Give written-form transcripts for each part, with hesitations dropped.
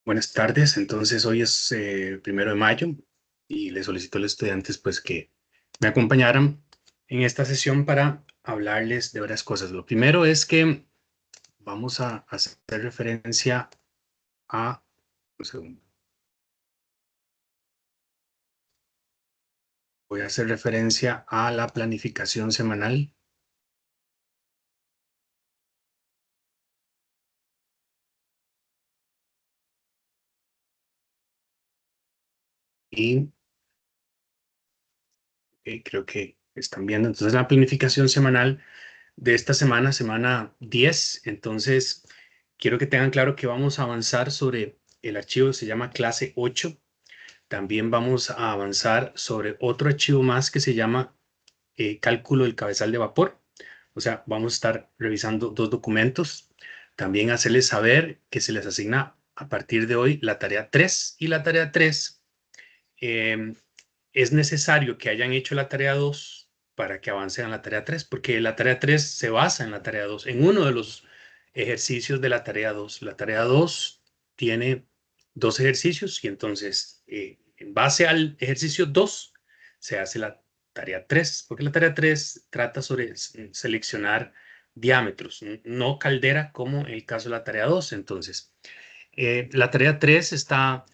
Buenas tardes, entonces hoy es 1 de mayo y le solicito a los estudiantes pues que me acompañaran en esta sesión para hablarles de varias cosas. Lo primero es que vamos a hacer referencia a, un segundo, voy a hacer referencia a la planificación semanal y creo que están viendo entonces la planificación semanal de esta semana, semana 10. Entonces, quiero que tengan claro que vamos a avanzar sobre el archivo que se llama clase 8. También vamos a avanzar sobre otro archivo más que se llama cálculo del cabezal de vapor. O sea, vamos a estar revisando dos documentos. También hacerles saber que se les asigna a partir de hoy la tarea 3 y la tarea 3 es necesario que hayan hecho la tarea 2 para que avancen a la tarea 3, porque la tarea 3 se basa en la tarea 2, en uno de los ejercicios de la tarea 2. La tarea 2 tiene dos ejercicios y entonces en base al ejercicio 2 se hace la tarea 3, porque la tarea 3 trata sobre seleccionar diámetros, no caldera como en el caso de la tarea 2. Entonces, la tarea 3 está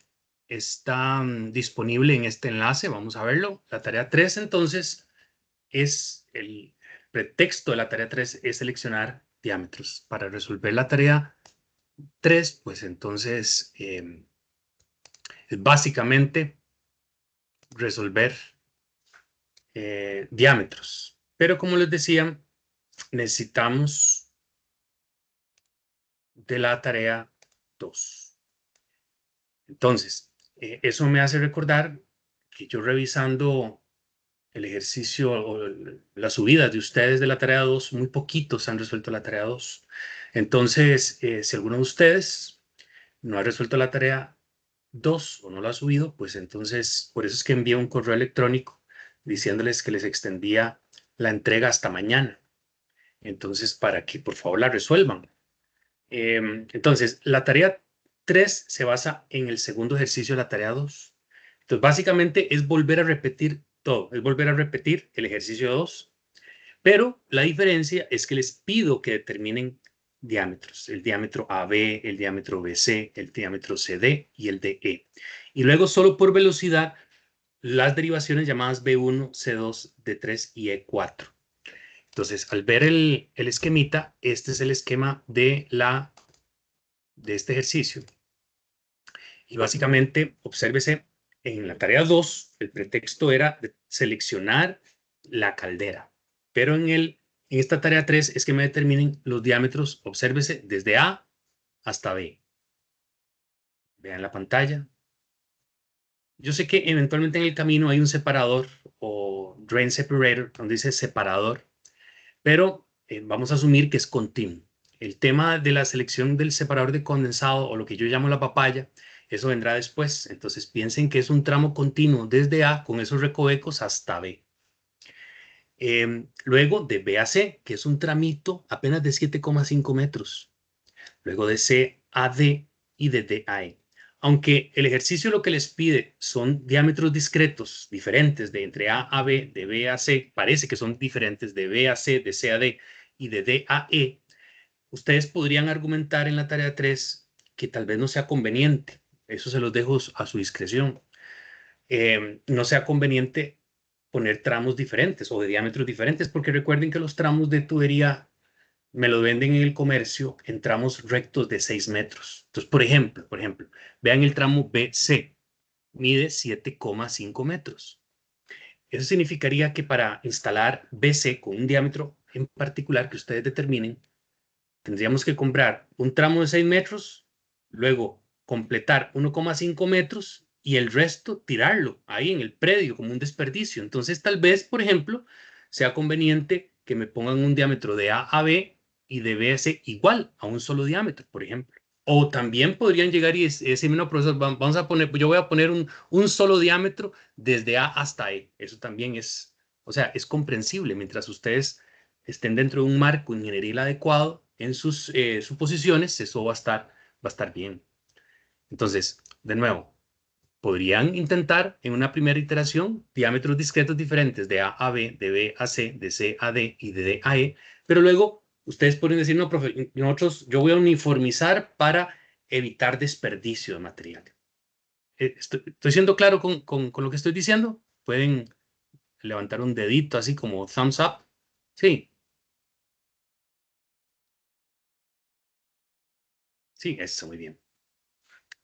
disponible en este enlace. Vamos a verlo. La tarea 3 entonces es el pretexto de la tarea 3 es seleccionar diámetros. Para resolver la tarea 3, pues entonces es básicamente resolver diámetros. Pero como les decía, necesitamos de la tarea 2. Entonces, eso me hace recordar que yo revisando el ejercicio o las subidas de ustedes de la tarea 2, muy poquitos han resuelto la tarea 2. Entonces, si alguno de ustedes no ha resuelto la tarea 2 o no la ha subido, pues entonces, por eso es que envié un correo electrónico diciéndoles que les extendía la entrega hasta mañana. Entonces, para que por favor la resuelvan. Entonces, la tarea 3 se basa en el segundo ejercicio de la tarea 2. Entonces, básicamente es volver a repetir todo, es volver a repetir el ejercicio 2, pero la diferencia es que les pido que determinen diámetros, el diámetro AB, el diámetro BC, el diámetro CD y el DE. Y luego, solo por velocidad, las derivaciones llamadas B1, C2, D3 y E4. Entonces, al ver el esquemita, este es el esquema de este ejercicio. Y básicamente, obsérvese, en la tarea 2, el pretexto era de seleccionar la caldera. Pero en esta tarea 3 es que me determinen los diámetros, obsérvese, desde A hasta B. Vean la pantalla. Yo sé que eventualmente en el camino hay un separador o drain separator, donde dice separador, pero vamos a asumir que es continuo. El tema de la selección del separador de condensado o lo que yo llamo la papaya, eso vendrá después. Entonces piensen que es un tramo continuo desde A con esos recovecos hasta B. Luego de B a C, que es un tramito apenas de 7,5 metros. Luego de C a D y de D a E. Aunque el ejercicio lo que les pide son diámetros discretos, diferentes de entre A a B, de B a C, parece que son diferentes de B a C, de C a D y de D a E, ustedes podrían argumentar en la tarea 3 que tal vez no sea conveniente, eso se los dejo a su discreción, no sea conveniente poner tramos diferentes o de diámetros diferentes, porque recuerden que los tramos de tubería me lo venden en el comercio en tramos rectos de 6 metros. Entonces, por ejemplo, vean el tramo BC, mide 7,5 metros. Eso significaría que para instalar BC con un diámetro en particular que ustedes determinen, tendríamos que comprar un tramo de 6 metros, luego completar 1,5 metros y el resto tirarlo ahí en el predio como un desperdicio. Entonces, tal vez, por ejemplo, sea conveniente que me pongan un diámetro de A a B y de B a C igual a un solo diámetro, por ejemplo. O también podrían llegar y decirme, no, profesor, vamos a poner, yo voy a poner un solo diámetro desde A hasta E. Eso también es, o sea, es comprensible mientras ustedes estén dentro de un marco ingenieril adecuado en sus suposiciones, eso va a estar bien. Entonces, de nuevo, podrían intentar en una primera iteración diámetros discretos diferentes de A a B, de B a C, de C a D y de D a E, pero luego ustedes pueden decir, no, profe, yo voy a uniformizar para evitar desperdicio de material. ¿Estoy siendo claro con lo que estoy diciendo? Pueden levantar un dedito así como thumbs up. Sí, sí, eso, muy bien.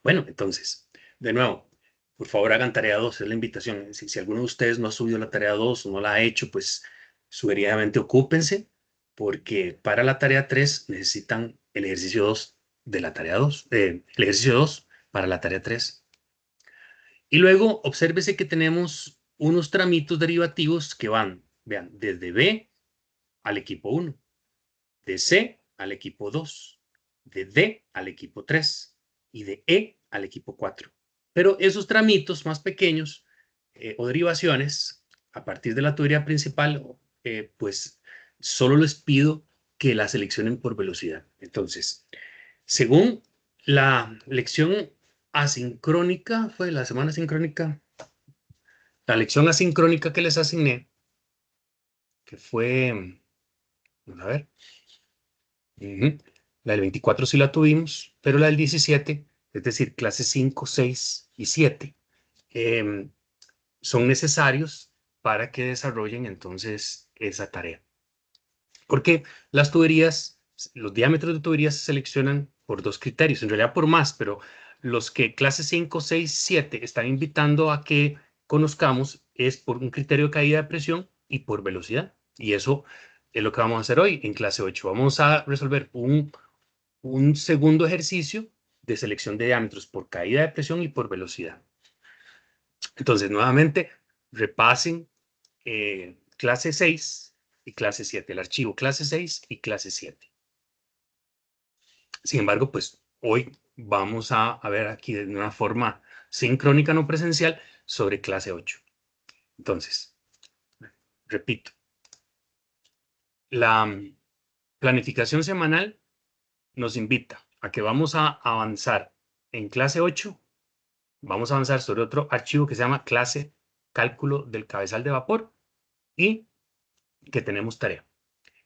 Bueno, entonces, de nuevo, por favor hagan tarea 2, es la invitación. Si alguno de ustedes no ha subido la tarea 2 o no la ha hecho, pues sugeridamente ocúpense, porque para la tarea 3 necesitan el ejercicio 2 de la tarea 2, el ejercicio 2 para la tarea 3. Y luego, obsérvese que tenemos unos tramitos derivativos que van, vean, desde B al equipo 1, de C al equipo 2, de D al equipo 3 y de E al equipo 4. Pero esos tramitos más pequeños o derivaciones, a partir de la teoría principal, pues solo les pido que la seleccionen por velocidad. Entonces, según la lección asincrónica, fue la semana asincrónica, la lección asincrónica que les asigné, que fue, a ver, la del 24 sí la tuvimos, pero la del 17, es decir, clases 5, 6 y 7, eh, son necesarios para que desarrollen entonces esa tarea. Porque las tuberías, los diámetros de tuberías se seleccionan por dos criterios, en realidad por más, pero los que clases 5, 6, 7 están invitando a que conozcamos es por un criterio de caída de presión y por velocidad. Y eso es lo que vamos a hacer hoy en clase 8. Vamos a resolver un segundo ejercicio de selección de diámetros por caída de presión y por velocidad. Entonces, nuevamente, repasen clase 6 y clase 7, el archivo clase 6 y clase 7. Sin embargo, pues hoy vamos a ver aquí de una forma sincrónica no presencial sobre clase 8. Entonces, repito, la planificación semanal nos invita a que vamos a avanzar en clase 8. Vamos a avanzar sobre otro archivo que se llama clase cálculo del cabezal de vapor y que tenemos tarea.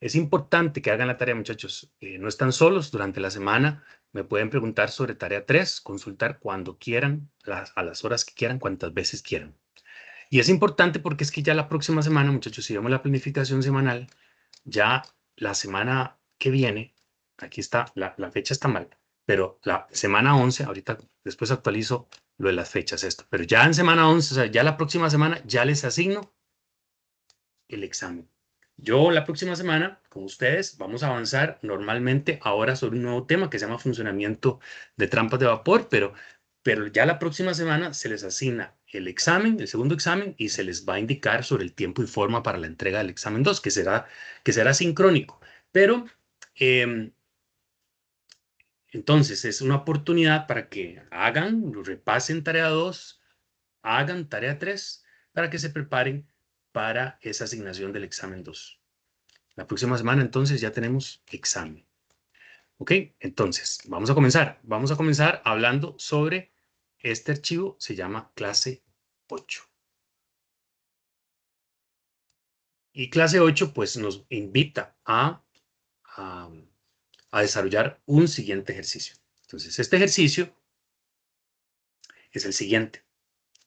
Es importante que hagan la tarea, muchachos. No están solos durante la semana. Me pueden preguntar sobre tarea 3, consultar cuando quieran, a las horas que quieran, cuantas veces quieran. Y es importante porque es que ya la próxima semana, muchachos, si vemos la planificación semanal, ya la semana que viene, aquí está, la fecha está mal, pero la semana 11, ahorita después actualizo lo de las fechas, esto, pero ya en semana 11, o sea, ya la próxima semana, ya les asigno el examen. Yo la próxima semana, con ustedes, vamos a avanzar normalmente ahora sobre un nuevo tema que se llama funcionamiento de trampas de vapor, pero ya la próxima semana se les asigna el examen, el segundo examen, y se les va a indicar sobre el tiempo y forma para la entrega del examen 2, que será sincrónico. Pero entonces es una oportunidad para que hagan, repasen tarea 2, hagan tarea 3, para que se preparen para esa asignación del examen 2. La próxima semana entonces ya tenemos examen. ¿Ok? Entonces, vamos a comenzar. Vamos a comenzar hablando sobre este archivo, se llama clase 8. Y clase 8 pues nos invita a, a desarrollar un siguiente ejercicio. Entonces, este ejercicio es el siguiente.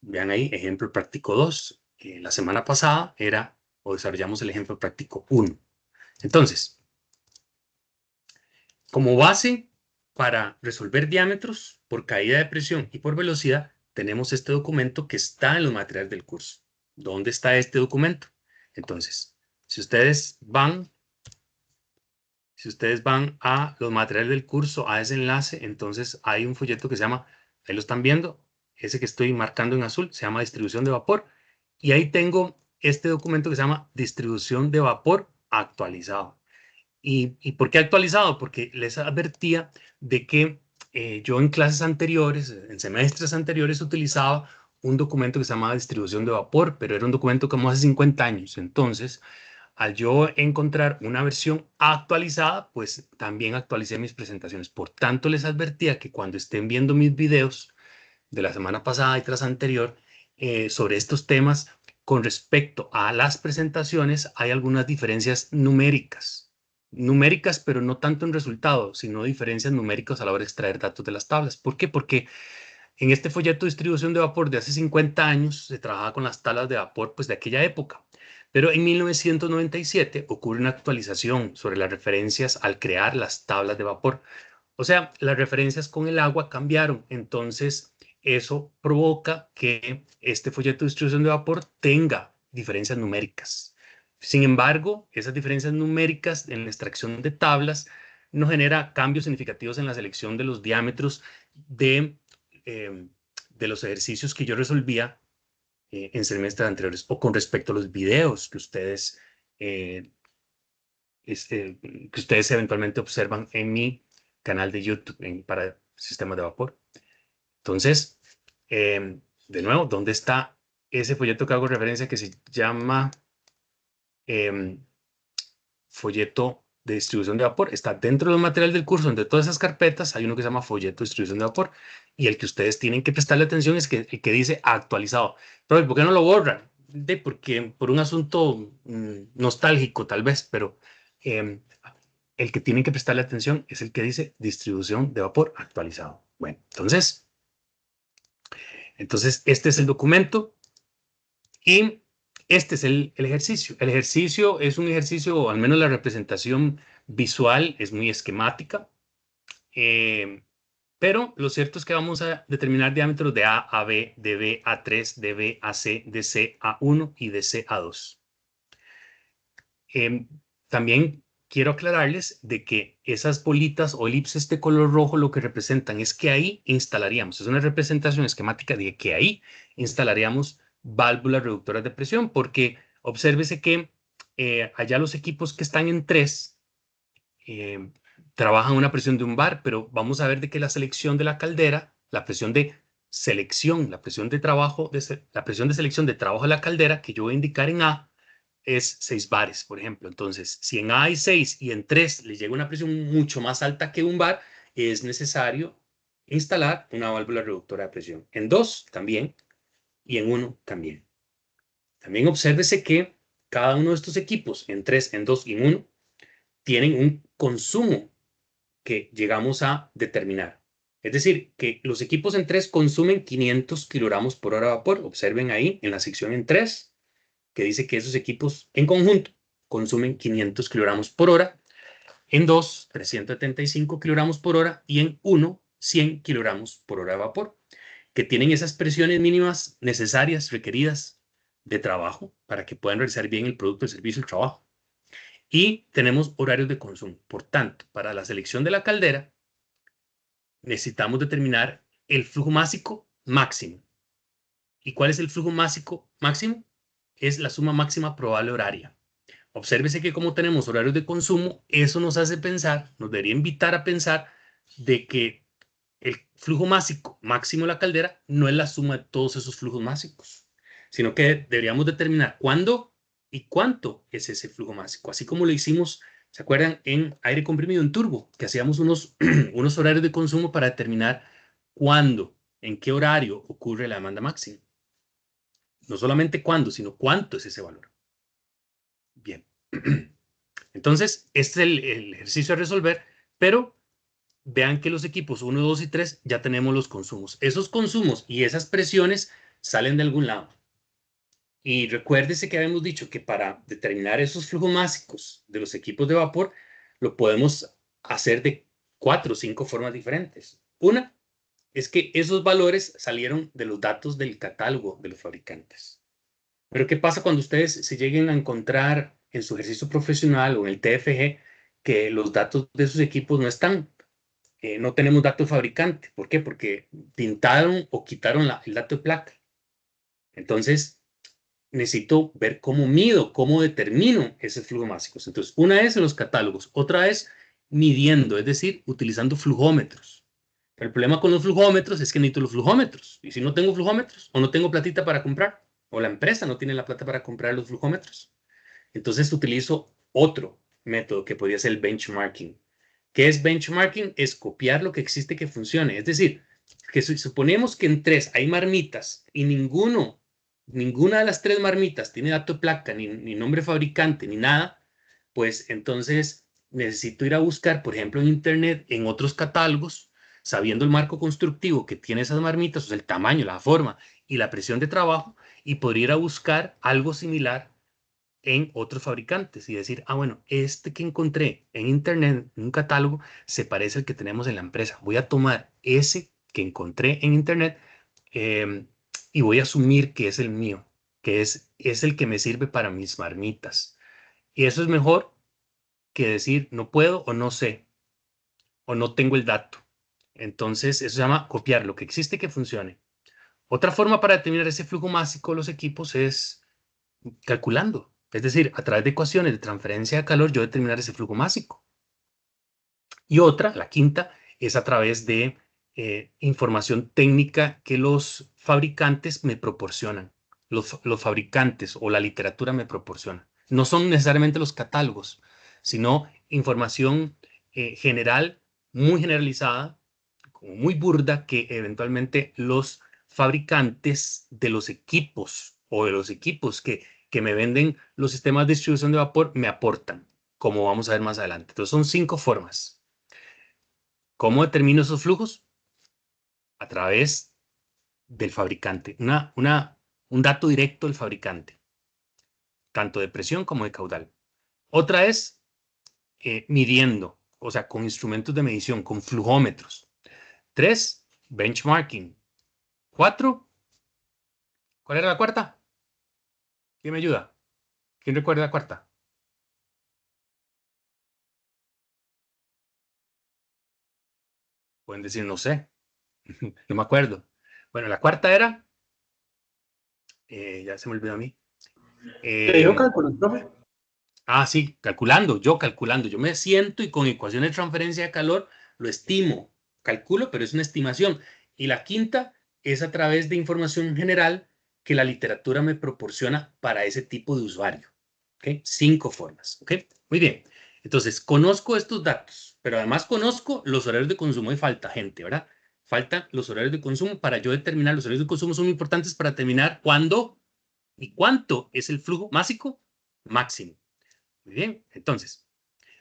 Vean ahí, ejemplo práctico 2. La semana pasada era, o desarrollamos el ejemplo práctico 1. Entonces, como base para resolver diámetros por caída de presión y por velocidad, tenemos este documento que está en los materiales del curso. ¿Dónde está este documento? Entonces, si ustedes van a los materiales del curso, a ese enlace, entonces hay un folleto que se llama, ahí lo están viendo, ese que estoy marcando en azul, se llama distribución de vapor. Y ahí tengo este documento que se llama distribución de vapor actualizado. ¿Y por qué actualizado? Porque les advertía de que yo en clases anteriores, en semestres anteriores, utilizaba un documento que se llamaba distribución de vapor, pero era un documento como hace 50 años. Entonces, al yo encontrar una versión actualizada, pues también actualicé mis presentaciones. Por tanto, les advertía que cuando estén viendo mis videos de la semana pasada y tras anterior sobre estos temas, con respecto a las presentaciones, hay algunas diferencias numéricas. Numéricas, pero no tanto en resultados, sino diferencias numéricas a la hora de extraer datos de las tablas. ¿Por qué? Porque en este folleto de distribución de vapor de hace 50 años se trabajaba con las tablas de vapor pues, de aquella época. Pero en 1997 ocurre una actualización sobre las referencias al crear las tablas de vapor. O sea, las referencias con el agua cambiaron. Entonces, eso provoca que este folleto de distribución de vapor tenga diferencias numéricas. Sin embargo, esas diferencias numéricas en la extracción de tablas no genera cambios significativos en la selección de los diámetros de, eh, de los ejercicios que yo resolvía en semestres anteriores o con respecto a los videos eh, que ustedes eventualmente observan en mi canal de YouTube para sistemas de vapor. Entonces, de nuevo, ¿dónde está ese folleto que hago referencia que se llama folleto de distribución de vapor? Está dentro del material del curso, entre todas esas carpetas hay uno que se llama folleto de distribución de vapor y el que ustedes tienen que prestarle atención es el que dice actualizado. Pero ¿por qué no lo borran? Porque por un asunto nostálgico tal vez, pero el que tienen que prestarle atención es el que dice distribución de vapor actualizado. Bueno, entonces este es el documento y este es el ejercicio. El ejercicio es un ejercicio, o al menos la representación visual es muy esquemática, pero lo cierto es que vamos a determinar diámetros de A a B, de B a 3, de B a C, de C a 1 y de C a 2. También quiero aclararles de que esas bolitas o elipses de color rojo lo que representan es que ahí instalaríamos, es una representación esquemática de que ahí instalaríamos válvulas reductoras de presión, porque obsérvese que allá los equipos que están en 3 trabajan una presión de un bar, pero vamos a ver de que la selección de la caldera, la presión de selección, la presión de trabajo, la presión de selección de trabajo de la caldera, que yo voy a indicar en A, es 6 bares, por ejemplo. Entonces, si en A hay 6 y en 3 le llega una presión mucho más alta que un bar, es necesario instalar una válvula reductora de presión. En 2 también y en 1 también. También obsérvese que cada uno de estos equipos, en 3, en 2 y en 1, tienen un consumo que llegamos a determinar. Es decir, que los equipos en 3 consumen 500 kilogramos por hora de vapor. Observen ahí en la sección en 3 que dice que esos equipos en conjunto consumen 500 kilogramos por hora, en 2, 375 kilogramos por hora y en 1, 100 kilogramos por hora de vapor, que tienen esas presiones mínimas necesarias, requeridas de trabajo para que puedan realizar bien el producto, el servicio, el trabajo. Y tenemos horarios de consumo. Por tanto, para la selección de la caldera, necesitamos determinar el flujo másico máximo. ¿Y cuál es el flujo másico máximo? Es la suma máxima probable horaria. Obsérvese que como tenemos horarios de consumo, eso nos hace pensar, nos debería invitar a pensar de que el flujo máximo de la caldera no es la suma de todos esos flujos máximos, sino que deberíamos determinar cuándo y cuánto es ese flujo máximo, así como lo hicimos, ¿se acuerdan? En aire comprimido en turbo, que hacíamos unos horarios de consumo para determinar cuándo, en qué horario ocurre la demanda máxima. No solamente cuándo, sino cuánto es ese valor. Bien. Entonces, este es el ejercicio a resolver, pero vean que los equipos 1, 2 y 3 ya tenemos los consumos. Esos consumos y esas presiones salen de algún lado. Y recuérdese que habíamos dicho que para determinar esos flujos máximos de los equipos de vapor, lo podemos hacer de 4 o 5 formas diferentes. Una es que esos valores salieron de los datos del catálogo de los fabricantes. Pero ¿qué pasa cuando ustedes se lleguen a encontrar en su ejercicio profesional o en el TFG que los datos de sus equipos no están? No tenemos datos fabricante. ¿Por qué? Porque pintaron o quitaron el dato de placa. Entonces, necesito ver cómo mido, cómo determino esos flujos máximos. Entonces, una es en los catálogos, otra es midiendo, es decir, utilizando flujómetros. Pero el problema con los flujómetros es que necesito los flujómetros. Y si no tengo flujómetros o no tengo platita para comprar, o la empresa no tiene la plata para comprar los flujómetros, Entonces utilizo otro método que podría ser el benchmarking. ¿Qué es benchmarking? Es copiar lo que existe que funcione. Es decir, que suponemos que en 3 hay marmitas y ninguna de las 3 marmitas tiene dato de placa, ni nombre fabricante, ni nada, pues entonces necesito ir a buscar, por ejemplo, en Internet, en otros catálogos, sabiendo el marco constructivo que tiene esas marmitas, o sea, el tamaño, la forma y la presión de trabajo, y podría ir a buscar algo similar en otros fabricantes y decir, ah, bueno, este que encontré en Internet, en un catálogo, se parece al que tenemos en la empresa. Voy a tomar ese que encontré en Internet eh, y voy a asumir que es el mío, que es el que me sirve para mis marmitas. Y eso es mejor que decir, no puedo o no sé o no tengo el dato. Entonces, eso se llama copiar lo que existe que funcione. Otra forma para determinar ese flujo másico de los equipos es calculando. Es decir, a través de ecuaciones de transferencia de calor, yo determinar ese flujo másico. Y otra, la quinta, es a través de información técnica que los fabricantes me proporcionan. Los fabricantes o la literatura me proporcionan. No son necesariamente los catálogos, sino información general, muy generalizada, como muy burda, que eventualmente los fabricantes de los equipos o de los equipos que me venden los sistemas de distribución de vapor me aportan, como vamos a ver más adelante. Entonces son 5 formas. ¿Cómo determino esos flujos? A través del fabricante. Un dato directo del fabricante, tanto de presión como de caudal. Otra es midiendo, o sea, con instrumentos de medición, con flujómetros. 3, benchmarking. 4, ¿cuál era la cuarta? ¿Quién me ayuda? ¿Quién recuerda la cuarta? Pueden decir, no sé, no me acuerdo. Bueno, la cuarta era, ya se me olvidó a mí. ¿Te dijo Eh, cálculos, profe? sí, calculando. Yo me siento y con ecuaciones de transferencia de calor lo estimo, calculo, pero es una estimación. Y la quinta es a través de información general que la literatura me proporciona para ese tipo de usuario. ¿Ok? 5 formas. ¿Ok? Muy bien. Entonces, conozco estos datos, pero además conozco los horarios de consumo y falta gente, ¿verdad? Faltan los horarios de consumo para yo determinar, los horarios de consumo son importantes para determinar cuándo y cuánto es el flujo másico máximo. Muy bien, entonces,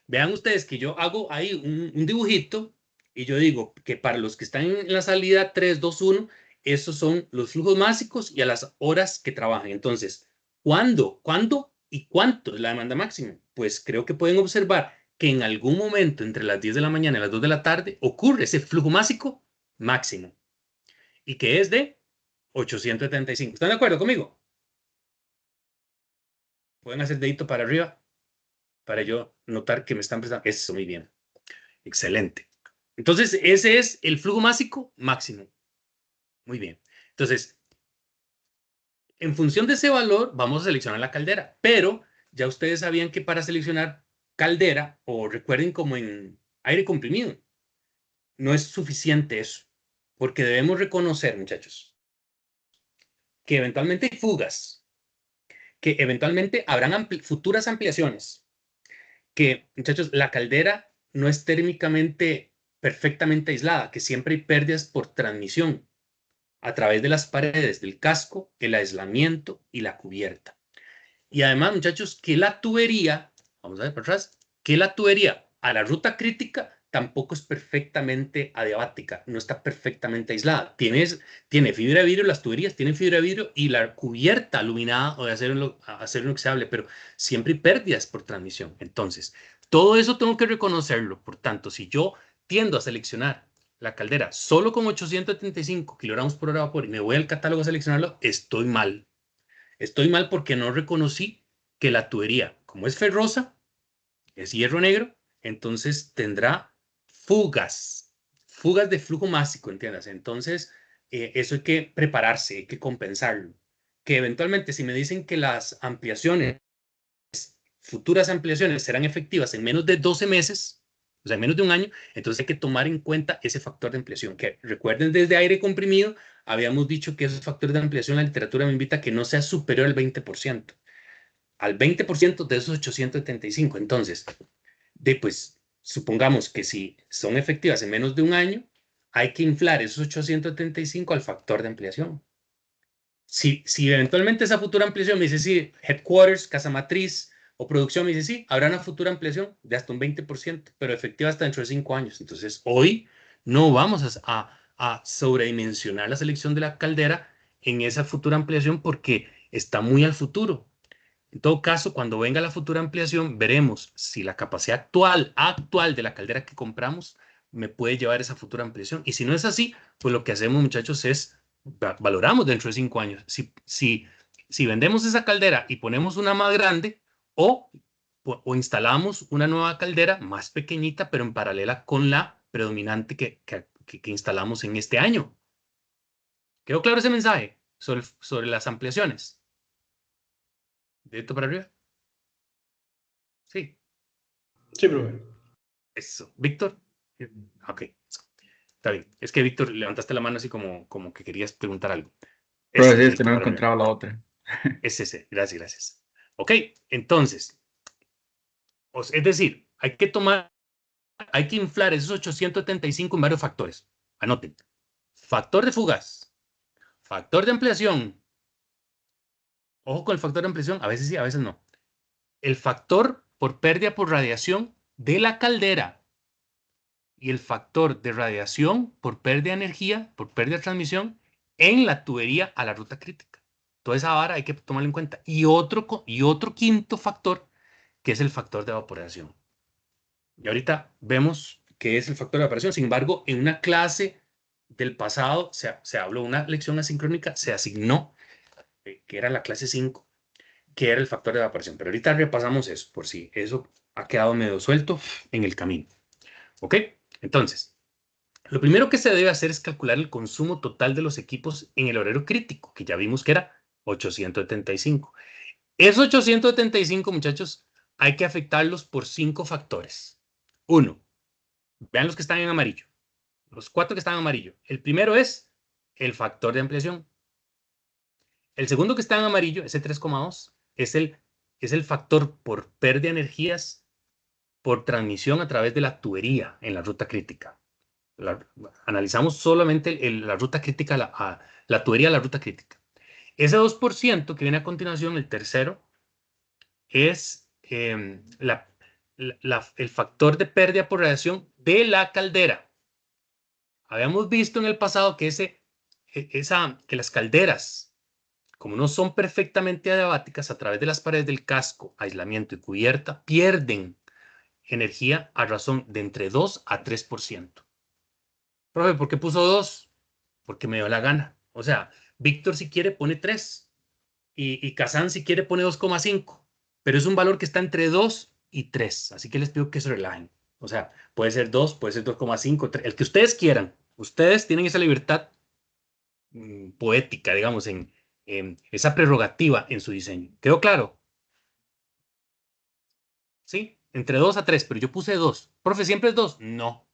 vean ustedes que yo hago ahí un dibujito y yo digo que para los que están en la salida 3, 2, 1, esos son los flujos básicos y a las horas que trabajan. Entonces, ¿cuándo y cuánto es la demanda máxima? Pues creo que pueden observar que en algún momento entre las 10 de la mañana y las 2 de la tarde ocurre ese flujo básico máximo y que es de 875. ¿Están de acuerdo conmigo? Pueden hacer dedito para arriba para yo notar que me están prestando. Eso, muy bien. Excelente. Entonces, ese es el flujo másico máximo. Muy bien. Entonces, en función de ese valor, vamos a seleccionar la caldera. Pero ya ustedes sabían que para seleccionar caldera, o recuerden como en aire comprimido, no es suficiente eso. Porque debemos reconocer, muchachos, que eventualmente hay fugas, que eventualmente habrán futuras ampliaciones, que, muchachos, la caldera no es térmicamente perfectamente aislada, que siempre hay pérdidas por transmisión a través de las paredes del casco, el aislamiento y la cubierta. Y además, muchachos, que la tubería, vamos a ver por atrás, que la tubería a la ruta crítica tampoco es perfectamente adiabática, no está perfectamente aislada. Tiene fibra de vidrio, las tuberías tienen fibra de vidrio y la cubierta aluminada o de acero inoxidable, pero siempre hay pérdidas por transmisión. Entonces, todo eso tengo que reconocerlo. Por tanto, si yo tiendo a seleccionar la caldera solo con 875 kilogramos por hora de vapor y me voy al catálogo a seleccionarlo, estoy mal. Estoy mal porque no reconocí que la tubería, como es ferrosa, es hierro negro, entonces tendrá fugas de flujo másico, ¿entiendes? Entonces, eso hay que prepararse, hay que compensarlo. Que eventualmente, si me dicen que las ampliaciones, futuras ampliaciones serán efectivas en menos de 12 meses, o sea, en menos de un año, entonces hay que tomar en cuenta ese factor de ampliación, que recuerden desde aire comprimido, habíamos dicho que esos factores de ampliación, la literatura me invita a que no sea superior al 20%. al 20% de esos 875. Entonces, pues, supongamos que si son efectivas en menos de un año, hay que inflar esos 875 al factor de ampliación. Si eventualmente esa futura ampliación me dice, sí, headquarters, casa matriz o producción, me dice, sí, habrá una futura ampliación de hasta un 20%, pero efectiva hasta dentro de 5 años. Entonces, hoy no vamos a sobredimensionar la selección de la caldera en esa futura ampliación porque está muy al futuro. En todo caso, cuando venga la futura ampliación, veremos si la capacidad actual de la caldera que compramos me puede llevar a esa futura ampliación. Y si no es así, pues lo que hacemos, muchachos, es valoramos dentro de 5 años. Si vendemos esa caldera y ponemos una más grande o instalamos una nueva caldera más pequeñita, pero en paralela con la predominante que instalamos en este año. ¿Quedó claro ese mensaje sobre las ampliaciones? ¿Dedito para arriba? Sí. Sí, profe. Eso. ¿Víctor? Ok. Está bien. Es que, Víctor, levantaste la mano así como que querías preguntar algo. Pero sí, Dedito no para arriba. encontraba la otra. Es ese. Gracias, gracias. Ok. Entonces, es decir, hay que inflar esos 875 en varios factores. Anoten. Factor de fugas. Factor de ampliación. Ojo con el factor de ampliación. A veces sí, a veces no. El factor por pérdida por radiación de la caldera. Y el factor de radiación por pérdida de energía, por pérdida de transmisión, en la tubería a la ruta crítica. Toda esa vara hay que tomarlo en cuenta. Y otro quinto factor, que es el factor de evaporación. Y ahorita vemos qué es el factor de evaporación. Sin embargo, en una clase del pasado se habló, una lección asincrónica, se asignó, que era la clase 5, que era el factor de evaporación. Pero ahorita repasamos eso, por si eso ha quedado medio suelto en el camino. ¿Ok? Entonces, lo primero que se debe hacer es calcular el consumo total de los equipos en el horario crítico, que ya vimos que era 875. Esos 875, muchachos, hay que afectarlos por 5 factores. 1. Vean los que están en amarillo. Los 4 que están en amarillo. El primero es el factor de ampliación. El segundo que está en amarillo, ese 3,2, es el factor por pérdida de energías por transmisión a través de la tubería en la ruta crítica. Analizamos solamente la ruta crítica, la tubería de la ruta crítica. Ese 2% que viene a continuación, el tercero, es el factor de pérdida por radiación de la caldera. Habíamos visto en el pasado que que las calderas, como no son perfectamente adiabáticas, a través de las paredes del casco, aislamiento y cubierta, pierden energía a razón de entre 2 a 3%. Profe, ¿por qué puso 2? Porque me dio la gana. O sea, Víctor si quiere pone 3 y Kazan si quiere pone 2,5, pero es un valor que está entre 2 y 3, así que les pido que se relajen. O sea, puede ser 2, puede ser 2,5, el que ustedes quieran. Ustedes tienen esa libertad poética, digamos, en esa prerrogativa en su diseño. ¿Quedó claro? Sí, entre 2 a 3, pero yo puse 2. Profe, ¿siempre es 2? No,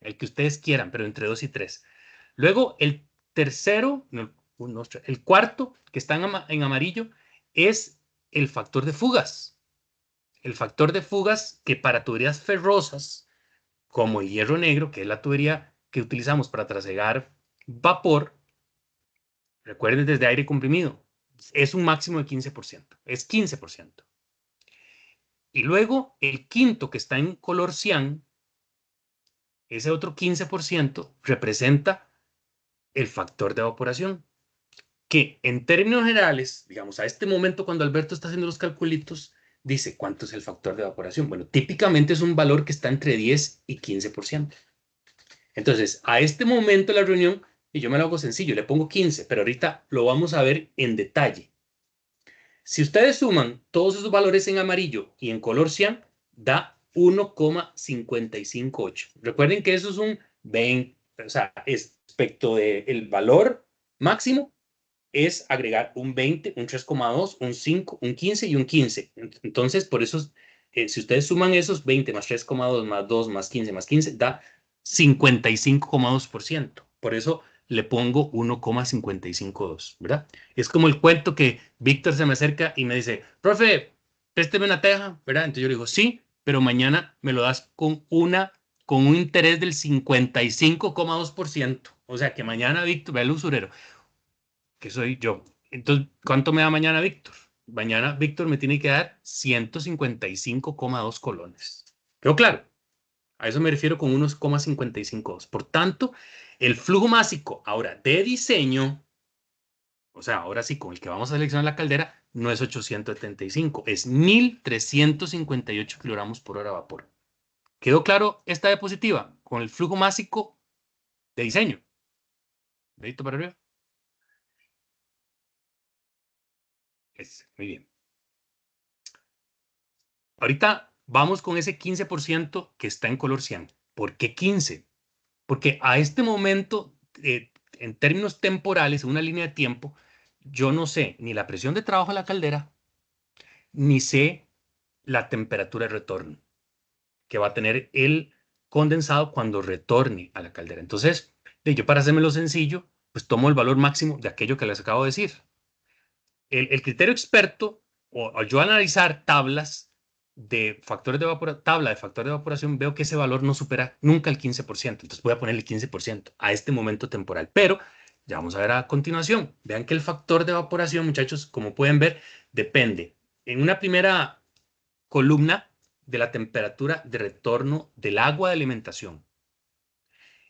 el que ustedes quieran, pero entre 2 y 3. Luego, el tercero, no, el cuarto, que está en amarillo, es el factor de fugas. El factor de fugas que para tuberías ferrosas, como el hierro negro, que es la tubería que utilizamos para trasegar vapor, recuerden desde aire comprimido, es un máximo de 15%, es 15%. Y luego el quinto, que está en color cian, ese otro 15% representa el factor de evaporación, que en términos generales, digamos, a este momento cuando Alberto está haciendo los calculitos, dice cuánto es el factor de evaporación. Bueno, típicamente es un valor que está entre 10 y 15%. Entonces, a este momento de la reunión, y yo me lo hago sencillo, le pongo 15, pero ahorita lo vamos a ver en detalle. Si ustedes suman todos esos valores en amarillo y en color cian, da 1,558. Recuerden que eso es un 20, o sea, respecto del valor máximo, es agregar un 20, un 3,2, un 5, un 15 y un 15. Entonces, por eso, si ustedes suman esos 20 más 3,2 más 2 más 15 más 15, da 55,2%. Por eso le pongo 1,552, ¿verdad? Es como el cuento que Víctor se me acerca y me dice, profe, présteme una teja, ¿verdad? Entonces yo le digo, sí, pero mañana me lo das con un interés del 55,2%. O sea, que mañana Víctor, ve el usurero, que soy yo. Entonces, ¿cuánto me da mañana Víctor? Mañana Víctor me tiene que dar 155,2 colones. ¿Quedó claro? A eso me refiero con unos 0,55. Por tanto, el flujo másico ahora de diseño, o sea, ahora sí, con el que vamos a seleccionar la caldera, no es 875, es 1358 kilogramos por hora de vapor. ¿Quedó claro esta diapositiva? Con el flujo másico de diseño. Dedito para arriba. Muy bien. Ahorita vamos con ese 15% que está en color cian. ¿Por qué 15? Porque a este momento, en términos temporales, en una línea de tiempo, yo no sé ni la presión de trabajo de la caldera, ni sé la temperatura de retorno que va a tener el condensado cuando retorne a la caldera. Entonces, yo para hacérmelo sencillo, pues tomo el valor máximo de aquello que les acabo de decir. El criterio experto, o yo analizar tablas de factores de evaporación, tabla de factores de evaporación, veo que ese valor no supera nunca el 15%. Entonces voy a ponerle 15% a este momento temporal. Pero ya vamos a ver a continuación. Vean que el factor de evaporación, muchachos, como pueden ver, depende en una primera columna de la temperatura de retorno del agua de alimentación.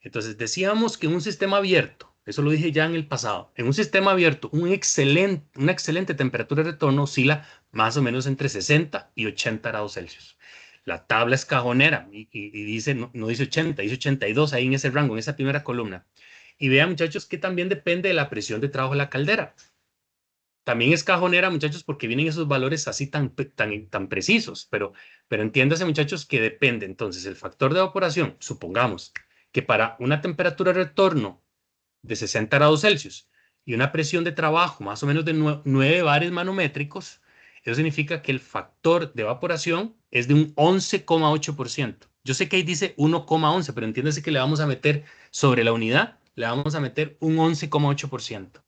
Entonces decíamos que en un sistema abierto, eso lo dije ya en el pasado, en un sistema abierto, una excelente temperatura de retorno oscila más o menos entre 60 y 80 grados Celsius. La tabla es cajonera y dice, no dice 80, dice 82 ahí en ese rango, en esa primera columna. Y vean, muchachos, que también depende de la presión de trabajo de la caldera. También es cajonera, muchachos, porque vienen esos valores así tan precisos, pero entiéndase, muchachos, que depende. Entonces, el factor de evaporación, supongamos que para una temperatura de retorno de 60 grados Celsius y una presión de trabajo más o menos de 9 bares manométricos, eso significa que el factor de evaporación es de un 11,8%. Yo sé que ahí dice 1,11, pero entiéndase que le vamos a meter sobre la unidad, le vamos a meter un 11,8%.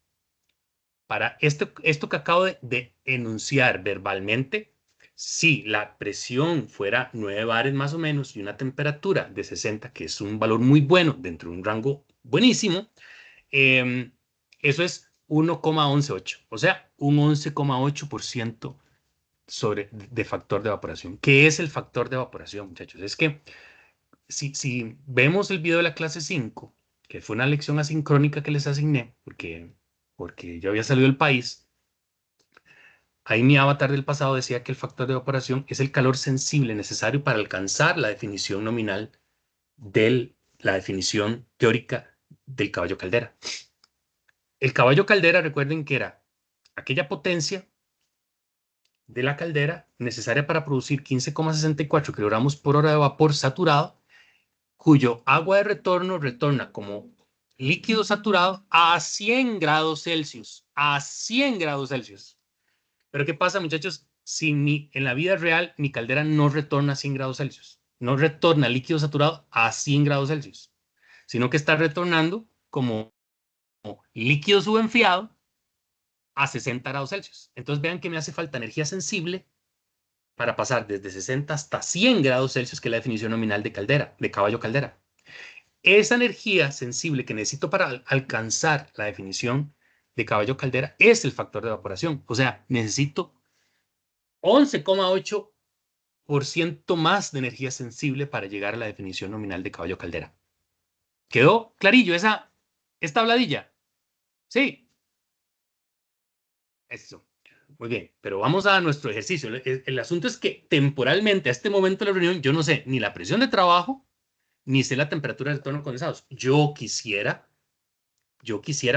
Para esto que acabo de enunciar verbalmente, si la presión fuera 9 bares más o menos y una temperatura de 60, que es un valor muy bueno dentro de un rango buenísimo, eso es 1,118, o sea, un 11,8% de factor de evaporación. ¿Qué es el factor de evaporación, muchachos? Es que si vemos el video de la clase 5, que fue una lección asincrónica que les asigné, porque yo había salido del país, ahí mi avatar del pasado decía que el factor de evaporación es el calor sensible necesario para alcanzar la definición nominal de la definición teórica del caballo caldera. El caballo caldera, recuerden que era aquella potencia de la caldera necesaria para producir 15,64 kilogramos por hora de vapor saturado, cuyo agua de retorno retorna como líquido saturado a 100 grados Celsius. A 100 grados Celsius. Pero ¿qué pasa, muchachos? Si en la vida real mi caldera no retorna a 100 grados Celsius, no retorna líquido saturado a 100 grados Celsius, sino que está retornando como líquido subenfriado a 60 grados Celsius. Entonces vean que me hace falta energía sensible para pasar desde 60 hasta 100 grados Celsius, que es la definición nominal de caldera, de caballo caldera. Esa energía sensible que necesito para alcanzar la definición de caballo caldera es el factor de evaporación. O sea, necesito 11,8% más de energía sensible para llegar a la definición nominal de caballo caldera. ¿Quedó clarillo esta habladilla? Sí. Eso. Muy bien, pero vamos a nuestro ejercicio. El asunto es que temporalmente, a este momento de la reunión, yo no sé ni la presión de trabajo, ni sé la temperatura de retorno condensados. Yo quisiera,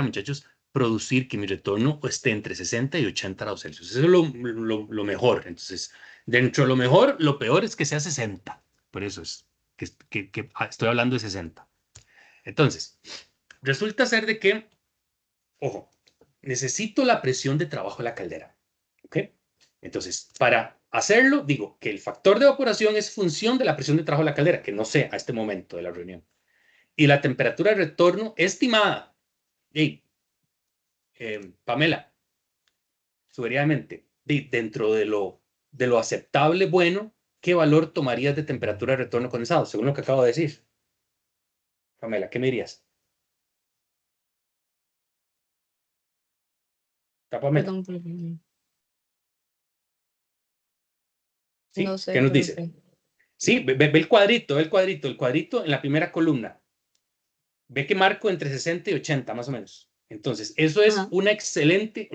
muchachos, producir que mi retorno esté entre 60 y 80 grados Celsius. Eso es lo mejor. Entonces, dentro de lo mejor, lo peor es que sea 60. Por eso es que estoy hablando de 60. Entonces, resulta ser de que, ojo, necesito la presión de trabajo de la caldera. ¿Ok? Entonces, para hacerlo, digo que el factor de evaporación es función de la presión de trabajo de la caldera, que no sé a este momento de la reunión. Y la temperatura de retorno estimada. Y, Pamela, sugeridamente, dentro de lo de lo aceptable bueno, ¿qué valor tomarías de temperatura de retorno condensado? Según lo que acabo de decir. Pamela, ¿qué me dirías? ¿Está Pamela? Perdón, no ¿Sí? ¿Qué sé, nos dice? profe. Sí, ve el cuadrito, el cuadrito en la primera columna. Ve que marco entre 60 y 80, más o menos. Entonces, eso es Ajá. un excelente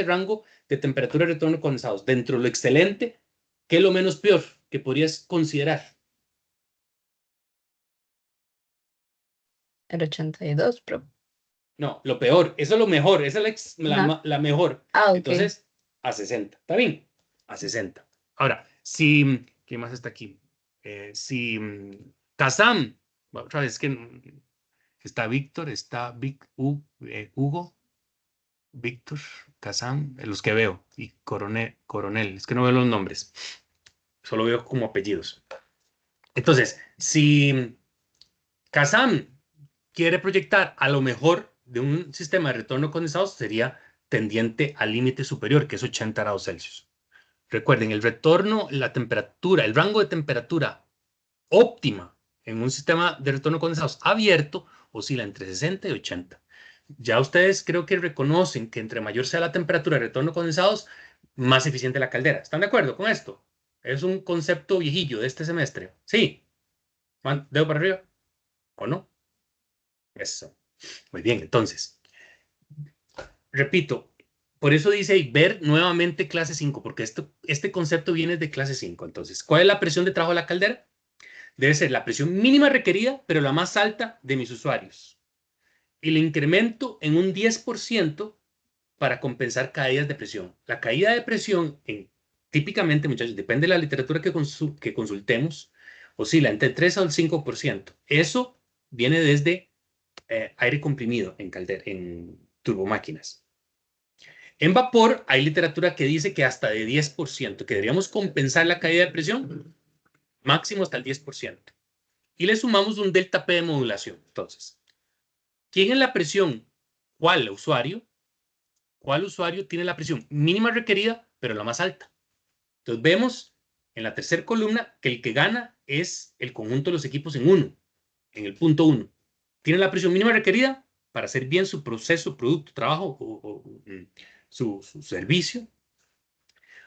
rango de temperatura de retorno condensados. Dentro de lo excelente, ¿qué es lo menos peor que podrías considerar? El 82, profe. No, lo peor, eso es lo mejor, esa es Ajá. la mejor. Ah, ok. Entonces, a 60, ¿está bien? A 60. Ahora, si, ¿qué más está aquí? Si Kazam, otra vez que está Víctor, está Hugo, Víctor, Kazam, los que veo, y Coronel, es que no veo los nombres, solo veo como apellidos. Entonces, si Kazam quiere proyectar a lo mejor de un sistema de retorno condensado, sería tendiente al límite superior, que es 80 grados Celsius. Recuerden, el retorno, la temperatura, el rango de temperatura óptima en un sistema de retorno condensados abierto oscila entre 60 y 80. Ya ustedes creo que reconocen que entre mayor sea la temperatura de retorno condensados, más eficiente la caldera. ¿Están de acuerdo con esto? Es un concepto viejillo de este semestre. Sí. ¿Dedo para arriba? ¿O no? Eso. Muy bien, entonces, repito, por eso dice ahí, ver nuevamente clase 5, porque este concepto viene de clase 5. Entonces, ¿cuál es la presión de trabajo de la caldera? Debe ser la presión mínima requerida, pero la más alta de mis usuarios. Y le incremento en un 10% para compensar caídas de presión. La caída de presión, típicamente, muchachos, depende de la literatura que consultemos, oscila entre el 3 al 5%. Eso viene desde aire comprimido en turbomáquinas. En vapor hay literatura que dice que hasta de 10%, que deberíamos compensar la caída de presión, máximo hasta el 10%. Y le sumamos un delta P de modulación. Entonces, ¿quién es la presión? ¿Cuál usuario? ¿Cuál usuario tiene la presión mínima requerida, pero la más alta? Entonces vemos en la tercera columna que el que gana es el conjunto de los equipos en uno, en el punto 1. Tiene la presión mínima requerida para hacer bien su proceso, producto, trabajo su servicio.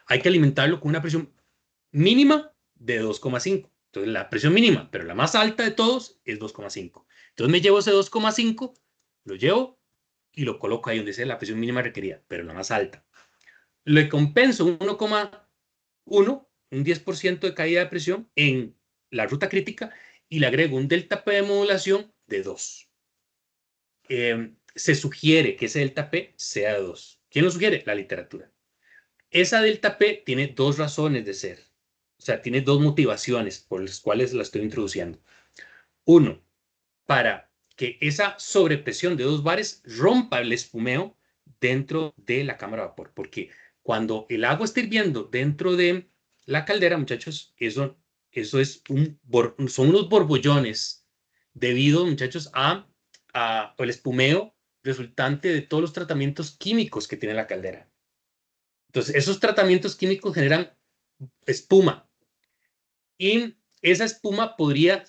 Hay que alimentarlo con una presión mínima de 2,5. Entonces la presión mínima, pero la más alta de todos es 2,5. Entonces me llevo ese 2,5, lo llevo y lo coloco ahí donde dice la presión mínima requerida, pero la más alta. Le compenso 1,1, un 10% de caída de presión en la ruta crítica y le agrego un delta P de modulación de 2. Se sugiere que ese delta P sea de 2. ¿Quién lo sugiere? La literatura. Esa delta P tiene dos razones de ser. O sea, tiene dos motivaciones por las cuales la estoy introduciendo. Uno, para que esa sobrepresión de 2 bares rompa el espumeo dentro de la cámara de vapor. Porque cuando el agua está hirviendo dentro de la caldera, muchachos, eso es son unos borbollones debido, muchachos, a el espumeo resultante de todos los tratamientos químicos que tiene la caldera. Entonces, esos tratamientos químicos generan espuma y esa espuma podría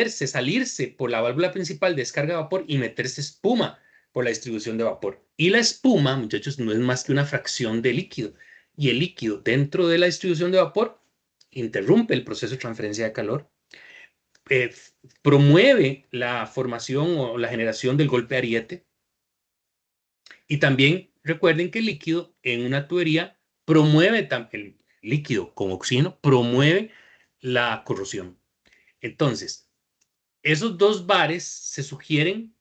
salirse por la válvula principal de descarga de vapor y meterse espuma por la distribución de vapor. Y la espuma, muchachos, no es más que una fracción de líquido. Y el líquido dentro de la distribución de vapor interrumpe el proceso de transferencia de calor, eh, promueve la formación o la generación del golpe ariete. Y también recuerden que el líquido en una tubería promueve, el líquido con oxígeno promueve la corrosión. Entonces, esos 2 bares se sugieren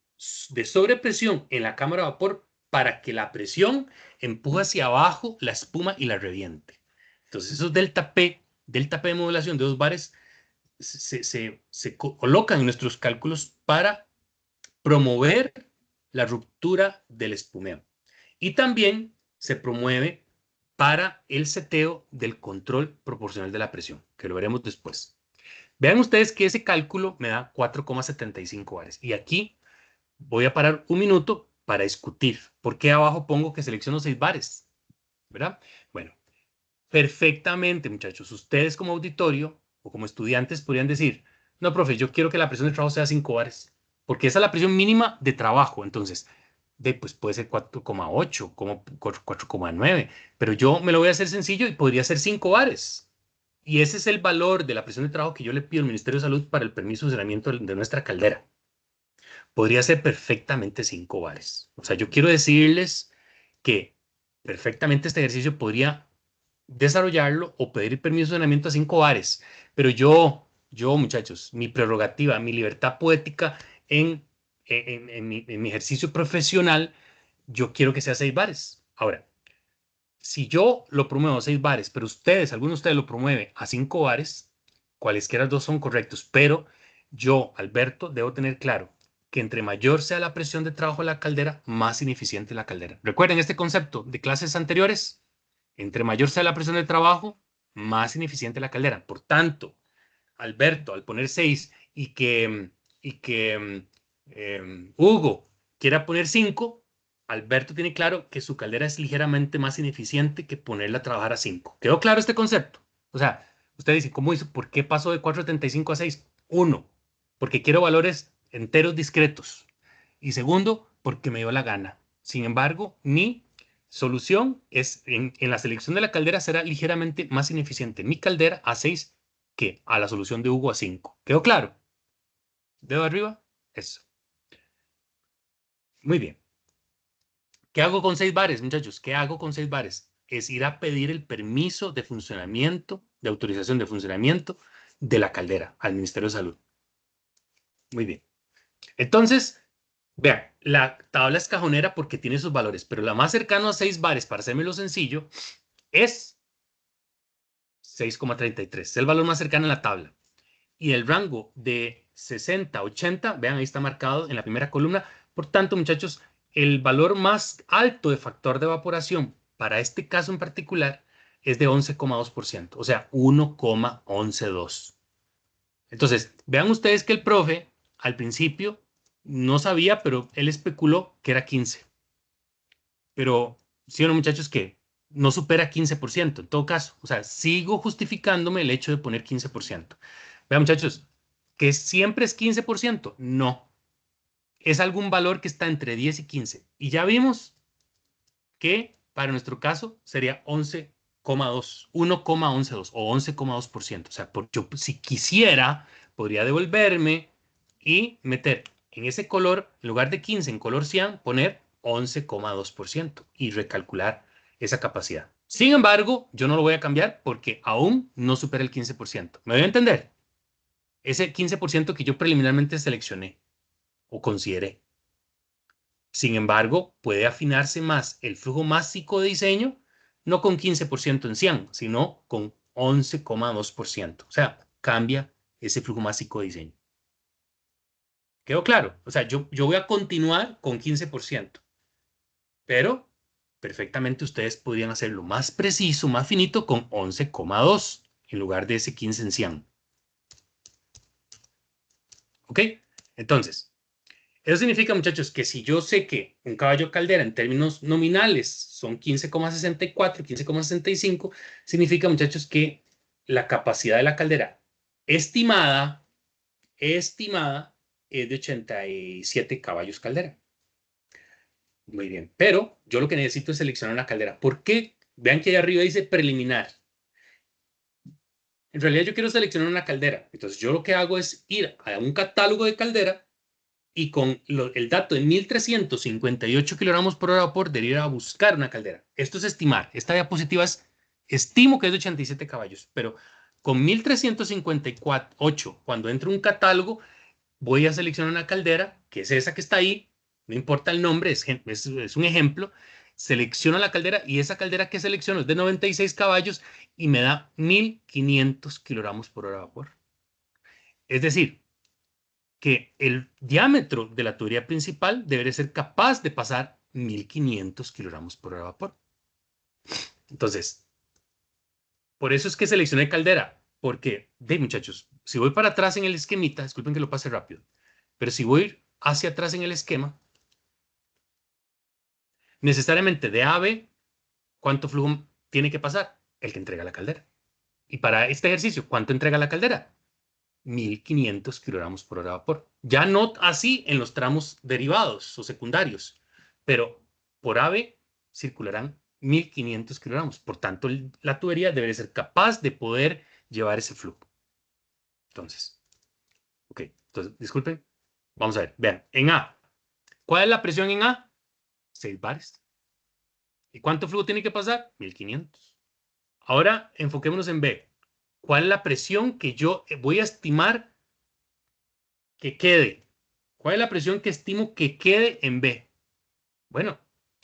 de sobrepresión en la cámara de vapor para que la presión empuje hacia abajo la espuma y la reviente. Entonces, esos delta P de modulación de 2 bares se colocan en nuestros cálculos para promover la ruptura del espumeo. Y también se promueve para el seteo del control proporcional de la presión, que lo veremos después. Vean ustedes que ese cálculo me da 4,75 bares. Y aquí voy a parar un minuto para discutir por qué abajo pongo que selecciono 6 bares, ¿verdad? Bueno, perfectamente, muchachos. Ustedes como auditorio o como estudiantes podrían decir, no, profe, yo quiero que la presión de trabajo sea 5 bares, porque esa es la presión mínima de trabajo. Entonces, pues puede ser 4,8, como 4,9, pero yo me lo voy a hacer sencillo y podría ser 5 bares. Y ese es el valor de la presión de trabajo que yo le pido al Ministerio de Salud para el permiso de funcionamiento de nuestra caldera. Podría ser perfectamente 5 bares. O sea, yo quiero decirles que perfectamente este ejercicio podría desarrollarlo o pedir permiso de funcionamiento a 5 bares. Pero muchachos, mi prerrogativa, mi libertad poética en mi ejercicio profesional, yo quiero que sea 6 bares. Ahora, si yo lo promuevo a 6 bares, pero alguno de ustedes lo promueve a 5 bares, cualesquiera dos son correctos, pero yo, Alberto, debo tener claro que entre mayor sea la presión de trabajo de la caldera, más ineficiente la caldera. ¿Recuerden este concepto de clases anteriores? Entre mayor sea la presión de trabajo, más ineficiente la caldera. Por tanto, Alberto, al poner 6 y que Hugo quiera poner 5, Alberto tiene claro que su caldera es ligeramente más ineficiente que ponerla a trabajar a 5. ¿Quedó claro este concepto? O sea, usted dice, ¿cómo hizo? ¿Por qué pasó de 4,75 a 6? Uno, porque quiero valores enteros discretos. Y segundo, porque me dio la gana. Sin embargo, mi solución es, en la selección de la caldera será ligeramente más ineficiente. Mi caldera a 6 que a la solución de Hugo a 5. ¿Quedó claro? ¿Dedo arriba? Eso. Muy bien. ¿Qué hago con 6 bares, muchachos? ¿Qué hago con 6 bares? Es ir a pedir el permiso de funcionamiento, de autorización de funcionamiento de la caldera al Ministerio de Salud. Muy bien. Entonces, vean, la tabla es cajonera porque tiene sus valores, pero la más cercana a 6 bares, para hacérmelo sencillo, es 6,33. Es el valor más cercano en la tabla. Y el rango de 60 a 80, vean, ahí está marcado en la primera columna. Por tanto, muchachos, el valor más alto de factor de evaporación para este caso en particular es de 11,2%, o sea, 1,112. Entonces, vean ustedes que el profe al principio no sabía, pero él especuló que era 15. Pero, sí o no, muchachos, que no supera 15% en todo caso. O sea, sigo justificándome el hecho de poner 15%. Vean, muchachos, que siempre es 15%. No. Es algún valor que está entre 10 y 15. Y ya vimos que para nuestro caso sería 11,2, 1,112 o 11,2%. O sea, yo si quisiera, podría devolverme y meter en ese color, en lugar de 15 en color cian, poner 11,2% y recalcular esa capacidad. Sin embargo, yo no lo voy a cambiar porque aún no supera el 15%. ¿Me voy a entender? Ese 15% que yo preliminarmente seleccioné o consideré. Sin embargo, puede afinarse más el flujo másico de diseño, no con 15% en cian, sino con 11,2%. O sea, cambia ese flujo másico de diseño. ¿Quedó claro? O sea, yo voy a continuar con 15%, pero perfectamente ustedes podrían hacerlo más preciso, más finito, con 11,2 en lugar de ese 15 en cian. ¿Ok? Entonces, eso significa, muchachos, que si yo sé que un caballo caldera en términos nominales son 15,64, 15,65, significa, muchachos, que la capacidad de la caldera estimada es de 87 caballos caldera. Muy bien, pero yo lo que necesito es seleccionar una caldera. ¿Por qué? Vean que allá arriba dice preliminar. En realidad yo quiero seleccionar una caldera. Entonces yo lo que hago es ir a un catálogo de caldera y con el dato de 1.358 kilogramos por hora por ir a buscar una caldera. Esto es estimar. Esta diapositiva estimo que es de 87 caballos, pero con 1.358, cuando entre un catálogo, voy a seleccionar una caldera, que es esa que está ahí, no importa el nombre, es un ejemplo. Selecciono la caldera y esa caldera que selecciono es de 96 caballos y me da 1.500 kilogramos por hora vapor. Es decir, que el diámetro de la tubería principal debería ser capaz de pasar 1.500 kilogramos por hora vapor. Entonces, por eso es que seleccioné caldera, porque, muchachos, si voy para atrás en el esquemita, disculpen que lo pase rápido, pero si voy hacia atrás en el esquema, necesariamente de A a B, ¿cuánto flujo tiene que pasar? el que entrega la caldera. Y para este ejercicio, ¿cuánto entrega la caldera? 1500 kilogramos por hora de vapor. Ya no así en los tramos derivados o secundarios, pero por AVE circularán 1500 kilogramos. Por tanto, la tubería debe ser capaz de poder llevar ese flujo. Entonces, ok, entonces, disculpen. Vamos a ver, vean, en A, ¿cuál es la presión en A? 6 bares. ¿Y cuánto flujo tiene que pasar? 1500. Ahora, enfoquémonos en B. ¿Cuál es la presión que yo voy a estimar que quede? ¿Cuál es la presión que estimo que quede en B? Bueno,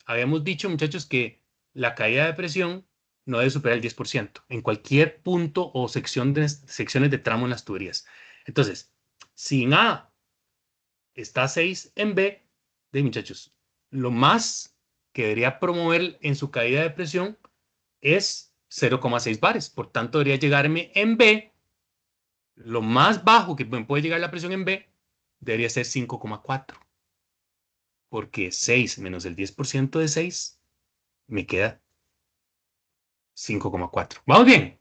habíamos dicho, muchachos, que la caída de presión no debe superar el 10% en cualquier punto o secciones de tramo en las tuberías. Entonces, si en A está 6 en B, de muchachos, lo más que debería promover en su caída de presión es 0,6 bares. Por tanto, debería llegarme en B, lo más bajo que me puede llegar la presión en B, debería ser 5,4. Porque 6 menos el 10% de 6 me queda 5,4. ¿Vamos bien?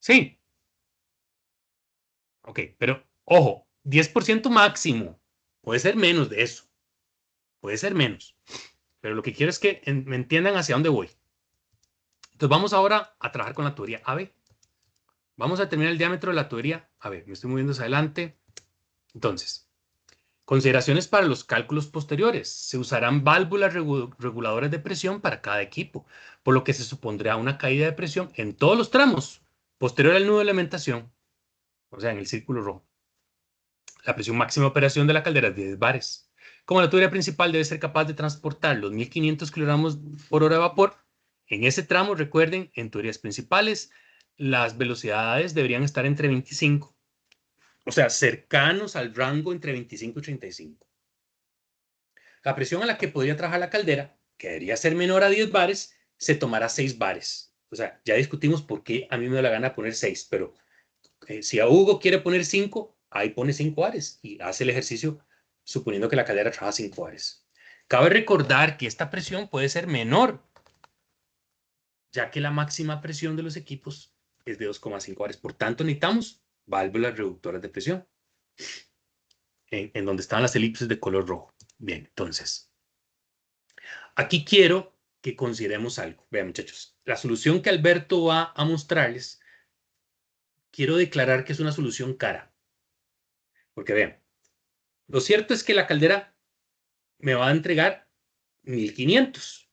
Sí. Ok, pero ojo, 10% máximo. Puede ser menos de eso. Puede ser menos. Pero lo que quiero es que me entiendan hacia dónde voy. Entonces vamos ahora a trabajar con la tubería AB. Vamos a determinar el diámetro de la tubería AB. Me estoy moviendo hacia adelante. Entonces, consideraciones para los cálculos posteriores. Se usarán válvulas reguladoras de presión para cada equipo, por lo que se supondrá una caída de presión en todos los tramos posterior al nudo de alimentación, o sea, en el círculo rojo. La presión máxima de operación de la caldera es 10 bares. Como la tubería principal debe ser capaz de transportar los 1500 kilogramos por hora de vapor, en ese tramo, recuerden, en tuberías principales, las velocidades deberían estar entre 25, o sea, cercanos al rango entre 25 y 35. La presión a la que podría trabajar la caldera, que debería ser menor a 10 bares, se tomará 6 bares. O sea, ya discutimos por qué a mí me da la gana poner 6, pero si a Hugo quiere poner 5, ahí pone 5 bares y hace el ejercicio suponiendo que la caldera trabaja 5 bares. Cabe recordar que esta presión puede ser menor, ya que la máxima presión de los equipos es de 2,5 bares. Por tanto, necesitamos válvulas reductoras de presión, en donde están las elipses de color rojo. Bien, entonces, aquí quiero que consideremos algo. Vean, muchachos, la solución que Alberto va a mostrarles, quiero declarar que es una solución cara. Porque vean, lo cierto es que la caldera me va a entregar 1500,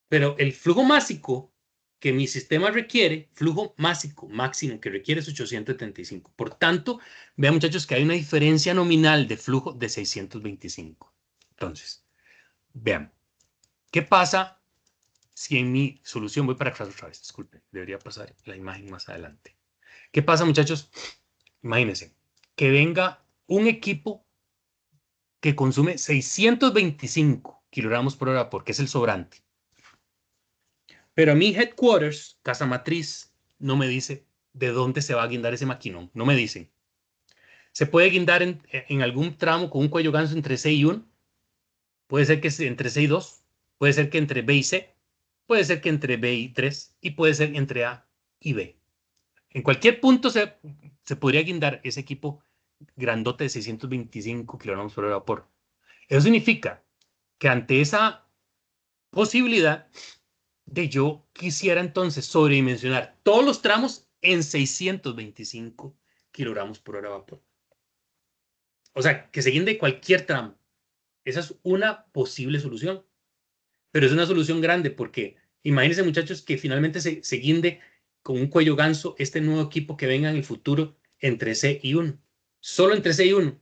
pero el flujo másico que mi sistema requiere, flujo másico máximo que requiere es 875. Por tanto, vean, muchachos, que hay una diferencia nominal de flujo de 625. Entonces, vean, ¿qué pasa si en mi solución, voy para atrás otra vez, disculpen, debería pasar la imagen más adelante? ¿Qué pasa, muchachos? Imagínense que venga un equipo que consume 625 kilogramos por hora, porque es el sobrante. Pero a mí Headquarters, casa matriz, no me dice de dónde se va a guindar ese maquinón. No me dicen. Se puede guindar en algún tramo con un cuello ganso entre C y 1. Puede ser que entre C y 2. Puede ser que entre B y C. Puede ser que entre B y 3. Y puede ser entre A y B. En cualquier punto se podría guindar ese equipo grandote de 625 kilogramos por hora de vapor. Eso significa que ante esa posibilidad de yo quisiera entonces sobredimensionar todos los tramos en 625 kilogramos por hora de vapor. O sea, que se guinde cualquier tramo. Esa es una posible solución. Pero es una solución grande porque imagínense, muchachos, que finalmente se guinde con un cuello ganso este nuevo equipo que venga en el futuro entre C y 1. Solo entre C y 1.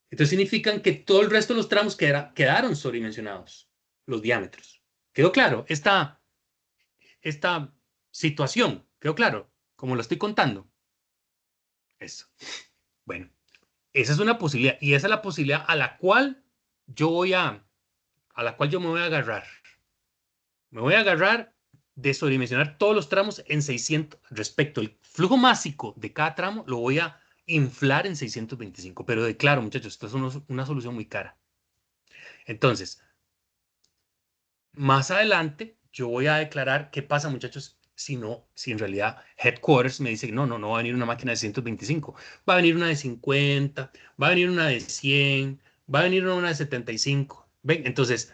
Entonces significan que todo el resto de los tramos quedaron sobredimensionados, los diámetros. ¿Quedó claro? Esta situación, ¿quedó claro? Como lo estoy contando. Eso. Bueno, esa es una posibilidad y esa es la posibilidad a la cual yo me voy a agarrar. Me voy a agarrar de sobredimensionar todos los tramos en 600 respecto al flujo másico de cada tramo, lo voy a inflar en 625. Pero claro, muchachos, esto es una solución muy cara. Entonces, más adelante yo voy a declarar qué pasa, muchachos, sino si en realidad Headquarters me dice, no, no va a venir una máquina de 125, va a venir una de 50, va a venir una de 100, va a venir una de 75. ¿Ven? Entonces,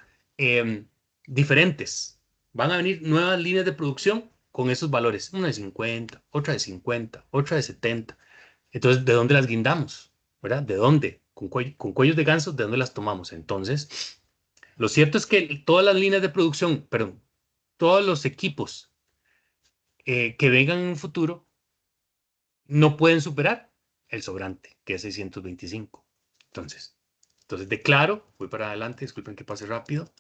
diferentes. Van a venir nuevas líneas de producción con esos valores. Una de 50, otra de 50, otra de 70. Entonces, ¿de dónde las guindamos? ¿Verdad? ¿De dónde? Con cuellos de ganso, ¿de dónde las tomamos? Entonces, lo cierto es que todas las líneas de producción, perdón, todos los equipos que vengan en un futuro no pueden superar el sobrante, que es 625. Entonces declaro, voy para adelante, disculpen que pase rápido.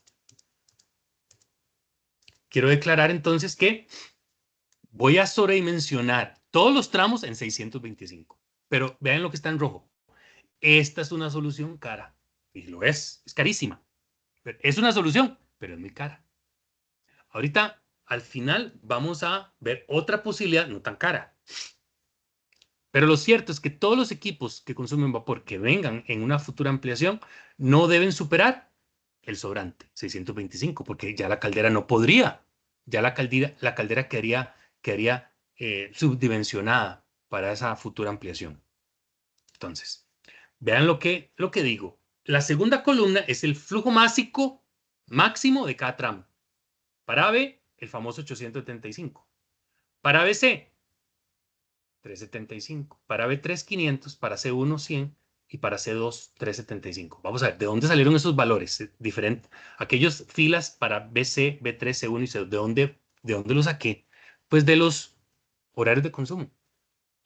Quiero declarar entonces que voy a sobredimensionar todos los tramos en 625. Pero vean lo que está en rojo. Esta es una solución cara. Y lo es carísima. Es una solución, pero es muy cara. Ahorita, al final, vamos a ver otra posibilidad no tan cara. Pero lo cierto es que todos los equipos que consumen vapor que vengan en una futura ampliación no deben superar el sobrante, 625, porque ya la caldera no podría. Ya la caldera quedaría subdimensionada para esa futura ampliación. Entonces, vean lo que digo. La segunda columna es el flujo máximo de cada tramo. Para B, el famoso 875. Para BC, 375. Para B3, 500. Para C1, 100. Y para C2, 375. Vamos a ver, ¿de dónde salieron esos valores? Diferentes. Aquellas filas para BC, B3, C1 y C2. ¿De dónde los saqué? Pues de los horarios de consumo.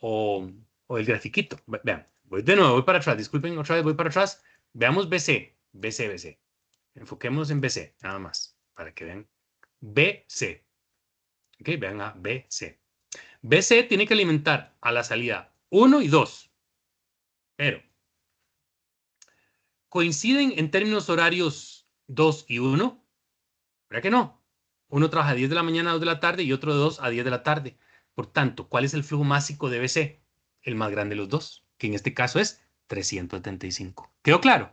O el grafiquito. Vean, voy de nuevo, voy para atrás. Disculpen, otra vez voy para atrás. Veamos BC, BC, BC. Enfoquémonos en BC, nada más, para que vean. BC. Ok, vean a BC. BC tiene que alimentar a la salida 1 y 2, pero ¿coinciden en términos horarios 2 y 1? ¿Verdad que no? Uno trabaja a 10 de la mañana a 2 de la tarde y otro de 2 a 10 de la tarde. Por tanto, ¿cuál es el flujo másico de BC? El más grande de los dos, que en este caso es 375. ¿Quedó claro?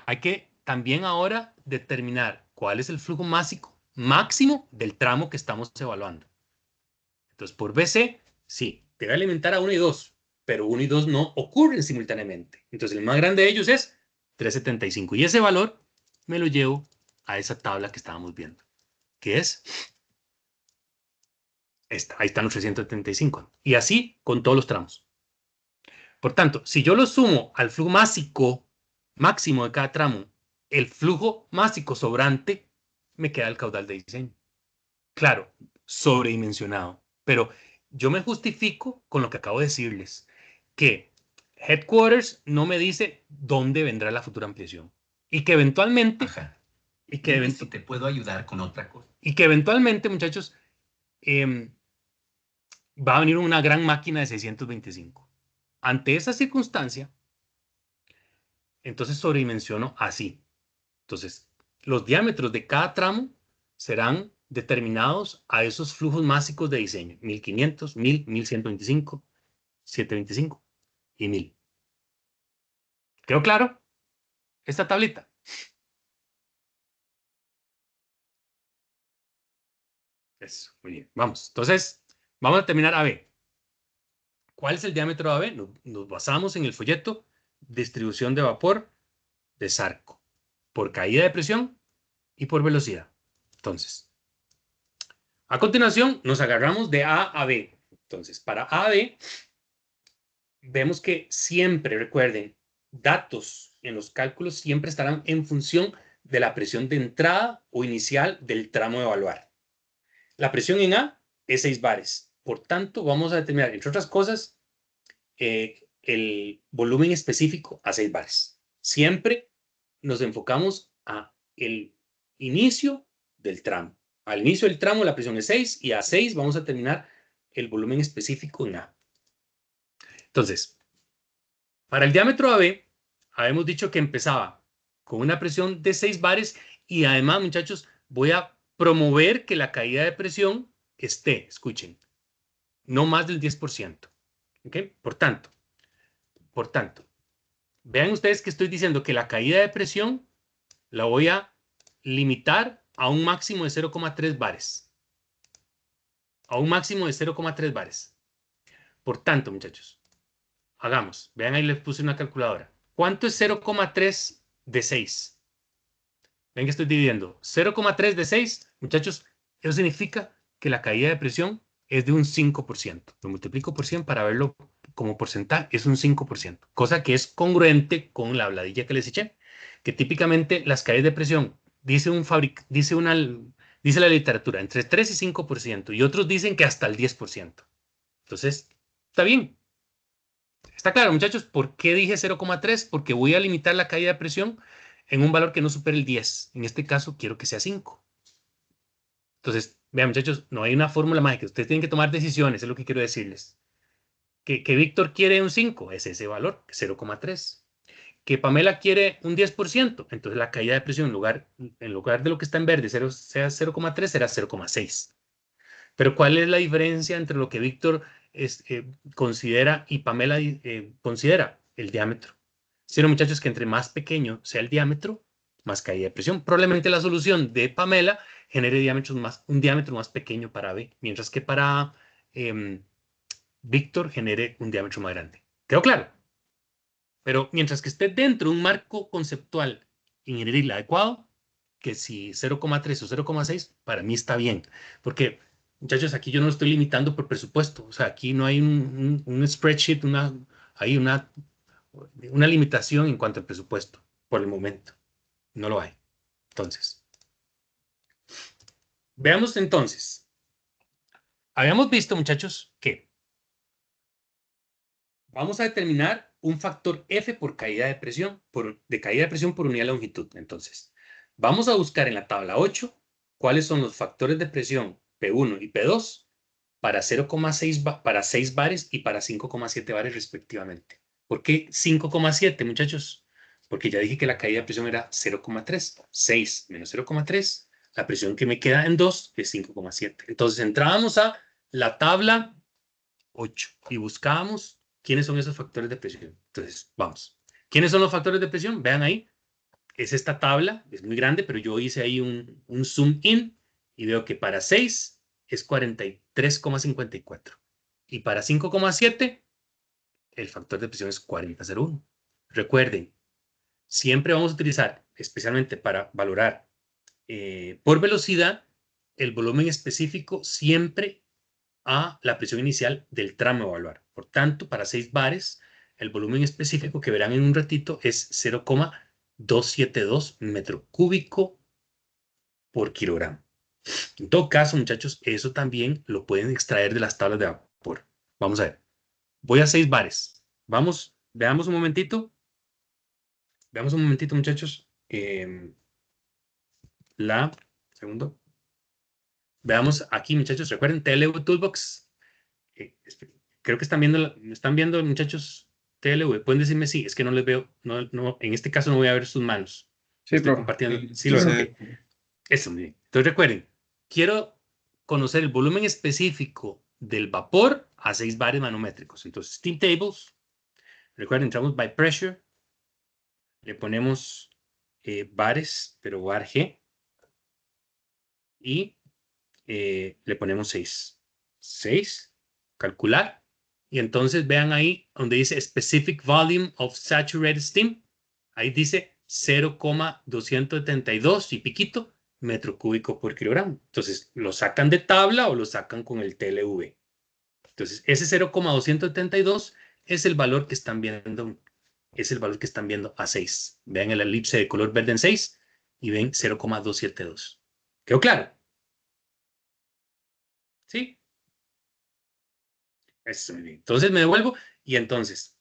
Hay que también ahora determinar cuál es el flujo máximo del tramo que estamos evaluando. Entonces, por BC, sí, debe alimentar a 1 y 2, pero 1 y 2 no ocurren simultáneamente. Entonces, el más grande de ellos es 375. Y ese valor me lo llevo a esa tabla que estábamos viendo, que es esta. Ahí están los 375. Y así con todos los tramos. Por tanto, si yo lo sumo al flujo máximo de cada tramo, el flujo másico sobrante, me queda el caudal de diseño. Claro, sobredimensionado. Pero yo me justifico con lo que acabo de decirles, que Headquarters no me dice dónde vendrá la futura ampliación. Y que eventualmente... Ajá. Y que Esto te puedo ayudar con otra cosa. Y que eventualmente, muchachos, va a venir una gran máquina de 625. Ante esa circunstancia, entonces sobredimensiono así. Entonces, los diámetros de cada tramo serán determinados a esos flujos máxicos de diseño. 1500, 1000, 1125, 725 y 1000. ¿Quedó claro esta tablita? Eso, muy bien. Vamos. Entonces, vamos a terminar AB. ¿Cuál es el diámetro de AB? Nos basamos en el folleto distribución de vapor de Sarco por caída de presión y por velocidad. Entonces, a continuación nos agarramos de A a B. Entonces, para A a B, vemos que siempre, recuerden, datos en los cálculos siempre estarán en función de la presión de entrada o inicial del tramo de evaluar. La presión en A es 6 bares. Por tanto, vamos a determinar, entre otras cosas, el volumen específico a 6 bares. Siempre nos enfocamos a el inicio del tramo. Al inicio del tramo la presión es 6 y a 6 vamos a determinar el volumen específico en A. Entonces, para el diámetro AB, habíamos dicho que empezaba con una presión de 6 bares y además, muchachos, voy a promover que la caída de presión esté, escuchen, no más del 10%. ¿Ok? Por tanto, vean ustedes que estoy diciendo que la caída de presión la voy a limitar a un máximo de 0,3 bares. a un máximo de 0,3 bares. Por tanto, muchachos, hagamos. Vean, ahí les puse una calculadora. ¿Cuánto es 0,3 de 6? Ven que estoy dividiendo. 0,3 de 6, muchachos, eso significa que la caída de presión es de un 5%. Lo multiplico por 100 para verlo como porcentaje, es un 5%. Cosa que es congruente con la habladilla que les eché. Que típicamente las caídas de presión, dice la literatura, entre 3 y 5%. Y otros dicen que hasta el 10%. Entonces, está bien. Está claro, muchachos, ¿por qué dije 0,3? Porque voy a limitar la caída de presión en un valor que no supere el 10. En este caso, quiero que sea 5. Entonces, vean, muchachos, no hay una fórmula mágica. Ustedes tienen que tomar decisiones, es lo que quiero decirles. Que Víctor quiere un 5, es ese valor, 0,3. Que Pamela quiere un 10%, entonces la caída de presión en lugar de lo que está en verde sea 0,3, será 0,6. Pero ¿cuál es la diferencia entre lo que Víctor considera y Pamela considera? El diámetro. Si no, muchachos, que entre más pequeño sea el diámetro, más caída de presión. Probablemente la solución de Pamela genere un diámetro más pequeño para B, mientras que para Víctor genere un diámetro más grande. ¿Quedó claro? Pero mientras que esté dentro de un marco conceptual ingenieril adecuado, que si 0,3 o 0,6, para mí está bien. Porque, muchachos, aquí yo no lo estoy limitando por presupuesto. O sea, aquí no hay un spreadsheet, hay una limitación en cuanto al presupuesto, por el momento. No lo hay. Entonces, veamos entonces. Habíamos visto, muchachos, que vamos a determinar un factor F por caída de presión, de caída de presión por unidad de longitud. Entonces, vamos a buscar en la tabla 8 cuáles son los factores de presión P1 y P2 para 0,6 para 6 bares y para 5,7 bares respectivamente. ¿Por qué 5,7, muchachos? Porque ya dije que la caída de presión era 0,3. 6 menos 0,3, la presión que me queda en 2 es 5,7. Entonces entrábamos a la tabla 8 y buscábamos quiénes son esos factores de presión. Entonces, vamos. ¿Quiénes son los factores de presión? Vean ahí. Es esta tabla, es muy grande, pero yo hice ahí un zoom in y veo que para 6 es 43,54. Y para 5,7 el factor de presión es 40,01. Recuerden, siempre vamos a utilizar, especialmente para valorar por velocidad, el volumen específico siempre a la presión inicial del tramo a evaluar. Por tanto, para 6 bares, el volumen específico que verán en un ratito es 0,272 metro cúbico por kilogramo. En todo caso, muchachos, eso también lo pueden extraer de las tablas de vapor. Vamos a ver. Voy a 6 bares. Vamos, veamos un momentito. Veamos un momentito, muchachos. Segundo. Veamos aquí, muchachos. Recuerden, TLV Toolbox. Creo que están viendo, muchachos, TLV. Pueden decirme sí, es que no les veo. No, en este caso no voy a ver sus manos. Sí, Estoy profe. compartiendo. Sí, lo veo. Eso, muy bien. Entonces recuerden, quiero conocer el volumen específico del vapor a 6 bares manométricos. Entonces, Steam Tables. Recuerden, entramos by pressure. Le ponemos bares, pero bar G. Y le ponemos 6. 6. Calcular. Y entonces vean ahí donde dice Specific Volume of Saturated Steam. Ahí dice 0,272 y piquito metro cúbico por kilogramo. Entonces, ¿lo sacan de tabla o lo sacan con el TLV? Entonces, ese 0,272 es el valor que están viendo. Es el valor que están viendo a 6. Vean el elipse de color verde en 6 y ven 0,272. ¿Quedó claro? ¿Sí? Eso, muy bien. Entonces me devuelvo y entonces,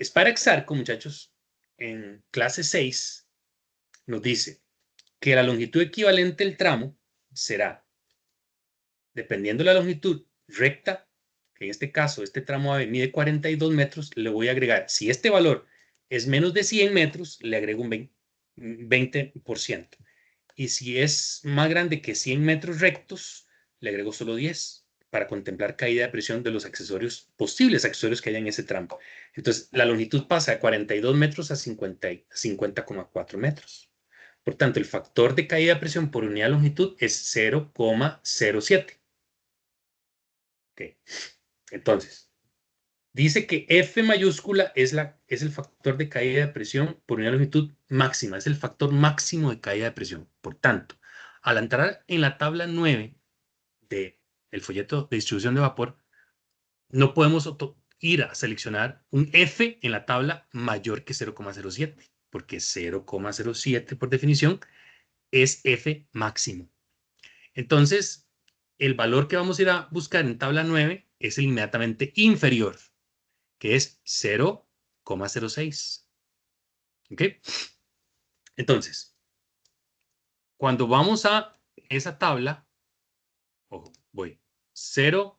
Spire Exarco, muchachos, en clase 6 nos dice que la longitud equivalente del tramo será, dependiendo de la longitud recta, que en este caso este tramo AB mide 42 metros, le voy a agregar, si este valor es menos de 100 metros, le agrego un 20%. Y si es más grande que 100 metros rectos, le agrego solo 10 para contemplar caída de presión de los posibles accesorios que haya en ese tramo. Entonces, la longitud pasa de 42 metros a 50,4 metros. Por tanto, el factor de caída de presión por unidad de longitud es 0,07. Entonces, dice que F mayúscula es el factor de caída de presión por unidad de longitud máxima. Es el factor máximo de caída de presión. Por tanto, al entrar en la tabla 9 del folleto de distribución de vapor, no podemos ir a seleccionar un F en la tabla mayor que 0,07, porque 0,07 por definición es F máximo. Entonces, el valor que vamos a ir a buscar en tabla 9 es el inmediatamente inferior, que es 0,06. ¿Ok? Entonces, cuando vamos a esa tabla, ojo, voy 0,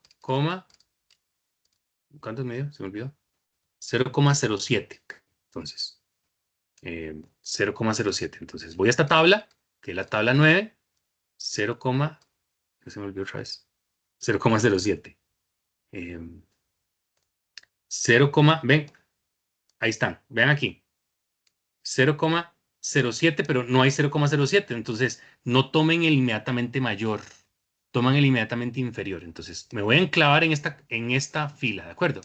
¿cuántos medio? Se me olvidó. 0,07. Entonces, 0,07. Entonces, voy a esta tabla, que es la tabla 9, 0, se me olvidó otra vez. 0,07. 0, ven, ahí están, vean aquí. 0,07, pero no hay 0,07. Entonces, no tomen el inmediatamente mayor, toman el inmediatamente inferior. Entonces, me voy a enclavar en esta fila, ¿de acuerdo?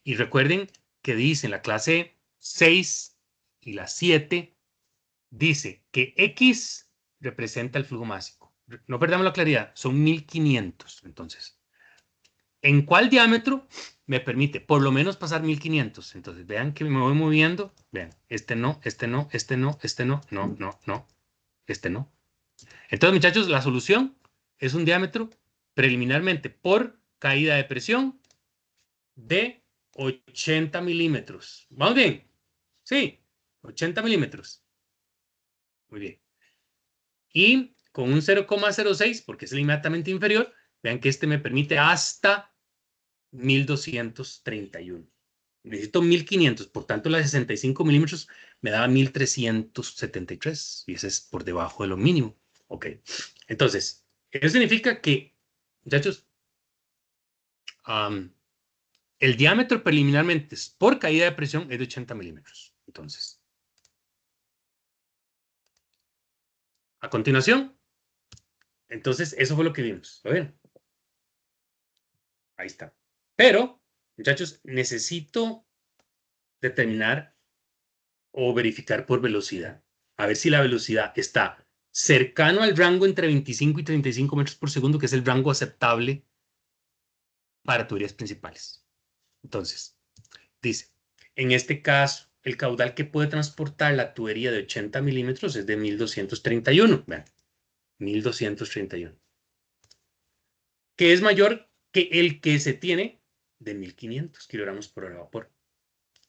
Y recuerden que dice en la clase 6 y la 7, dice que X representa el flujo máximo. No perdamos la claridad, son 1500. Entonces, ¿en cuál diámetro me permite por lo menos pasar 1500? Entonces, vean que me voy moviendo. Vean, este no, este no, este no, este no, no, no, no, este no. Entonces, muchachos, la solución es un diámetro preliminarmente por caída de presión de 80 milímetros. ¿Vamos bien? Sí, 80 milímetros. Muy bien. Y con un 0,06, porque es el inmediatamente inferior, vean que este me permite hasta 1231. Necesito 1500, por tanto, la de 65 milímetros me da 1373, y ese es por debajo de lo mínimo. Ok. Entonces, eso significa que, muchachos, el diámetro preliminarmente por caída de presión es de 80 milímetros. Entonces, a continuación, entonces, eso fue lo que vimos. ¿Lo ven? Ahí está. Pero, muchachos, necesito determinar o verificar por velocidad. A ver si la velocidad está cercano al rango entre 25 y 35 metros por segundo, que es el rango aceptable para tuberías principales. Entonces, dice, en este caso, el caudal que puede transportar la tubería de 80 milímetros es de 1231. Vean, 1231. Que es mayor que el que se tiene de 1500 kilogramos por hora de vapor.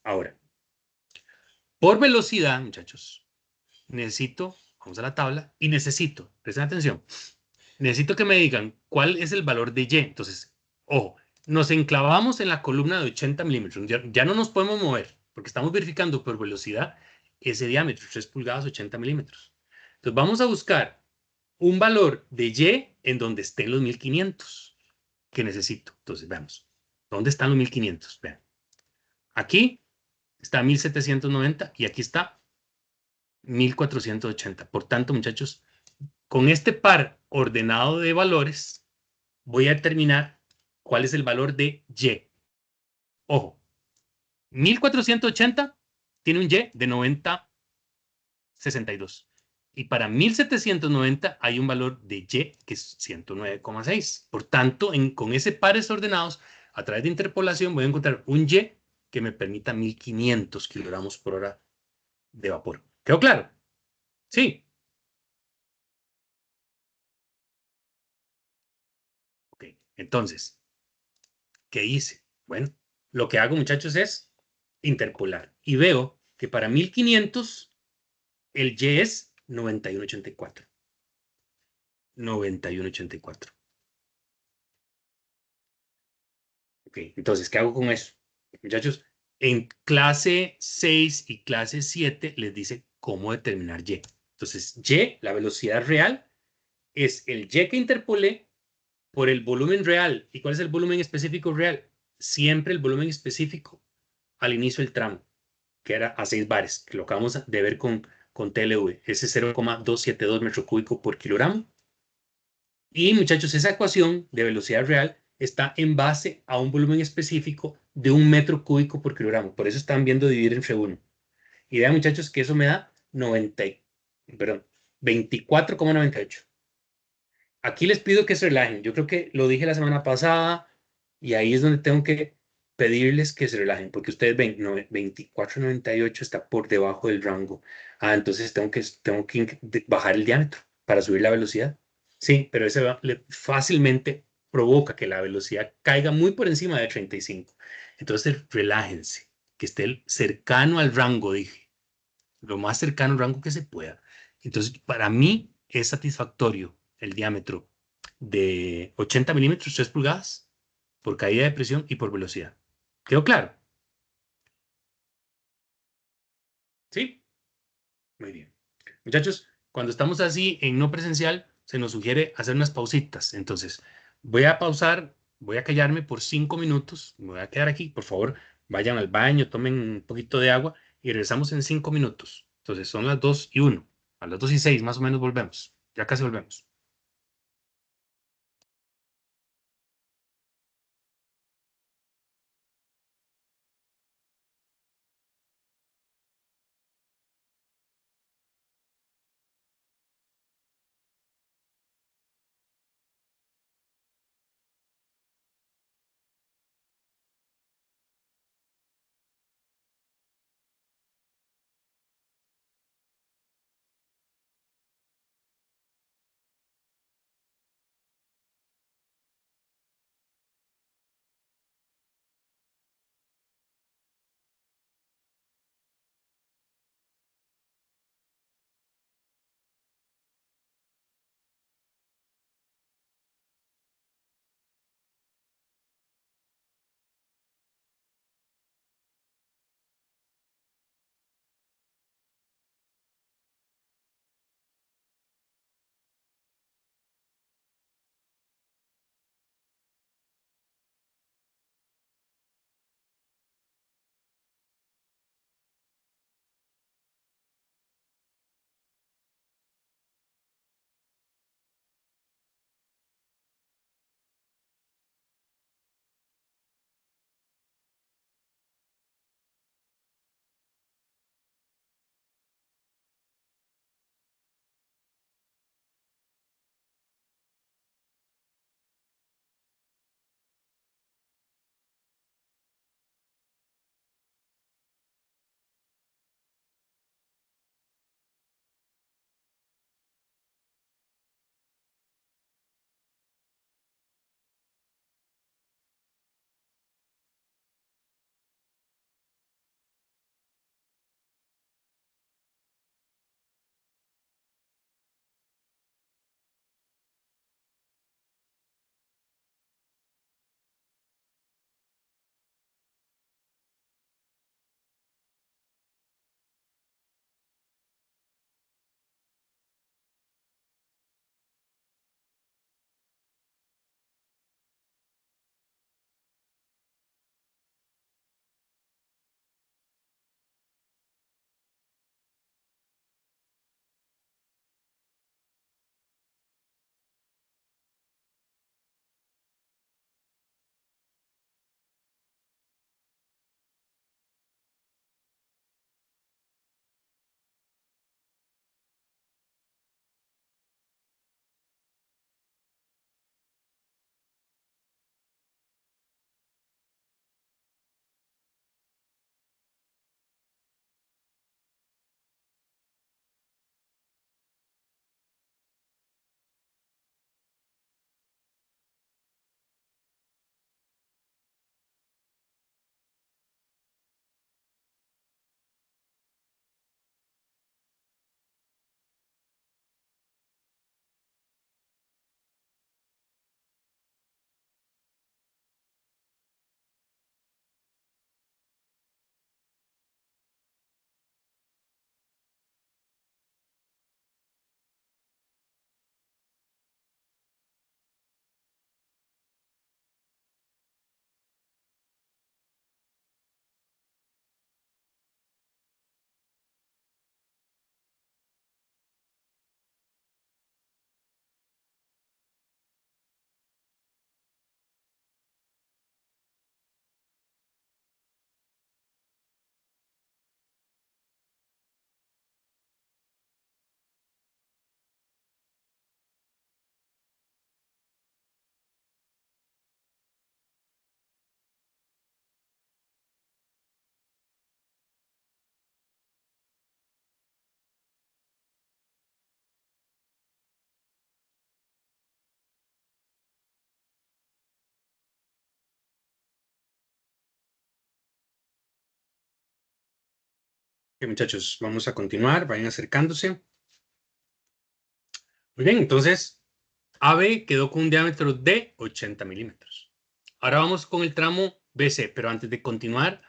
Ahora, por velocidad, muchachos, necesito, vamos a la tabla, y necesito, presten atención, necesito que me digan cuál es el valor de Y. Entonces, ojo, nos enclavamos en la columna de 80 milímetros. Ya no nos podemos mover, porque estamos verificando por velocidad ese diámetro, 3 pulgadas, 80 milímetros. Entonces, vamos a buscar un valor de Y en donde estén los 1500 que necesito. Entonces, veamos. ¿Dónde están los 1500? Vean. Aquí está 1790 y aquí está 1480. Por tanto, muchachos, con este par ordenado de valores, voy a determinar cuál es el valor de Y. Ojo, 1480 tiene un Y de 90,62. Y para 1790 hay un valor de Y que es 109,6. Por tanto, con ese pares ordenados, a través de interpolación, voy a encontrar un Y que me permita 1500 kilogramos por hora de vapor. ¿Quedó claro? Sí. Ok, entonces, ¿qué hice? Bueno, lo que hago, muchachos, es interpolar. Y veo que para 1500 el Y es 91,84. 91,84. Ok, entonces, ¿qué hago con eso? Muchachos, en clase 6 y clase 7 les dice cómo determinar Y. Entonces, Y, la velocidad real, es el Y que interpolé por el volumen real. ¿Y cuál es el volumen específico real? Siempre el volumen específico al inicio del tramo, que era a 6 bares, que lo acabamos de ver con TLV, ese 0,272 metro cúbico por kilogramo. Y muchachos, esa ecuación de velocidad real está en base a un volumen específico de 1 metro cúbico por kilogramo. Por eso están viendo dividir entre 1. Y vean, muchachos, que eso me da 24,98. Aquí les pido que se relajen. Yo creo que lo dije la semana pasada y ahí es donde tengo que pedirles que se relajen, porque ustedes ven, 24,98 está por debajo del rango. Entonces tengo que bajar el diámetro para subir la velocidad. Sí, pero eso fácilmente provoca que la velocidad caiga muy por encima de 35. Entonces, relájense, que esté cercano al rango, dije, lo más cercano al rango que se pueda. Entonces, para mí es satisfactorio el diámetro de 80 milímetros, 3 pulgadas, por caída de presión y por velocidad. ¿Quedó claro? Sí, muy bien. Muchachos, cuando estamos así en no presencial, se nos sugiere hacer unas pausitas. Entonces, voy a pausar, voy a callarme por 5 minutos. Me voy a quedar aquí. Por favor, vayan al baño, tomen un poquito de agua y regresamos en 5 minutos. Entonces, son las 2:01. A las 2:06 más o menos volvemos. Ya casi volvemos. Ok, muchachos, vamos a continuar, vayan acercándose. Muy bien, entonces AB quedó con un diámetro de 80 milímetros. Ahora vamos con el tramo BC, pero antes de continuar,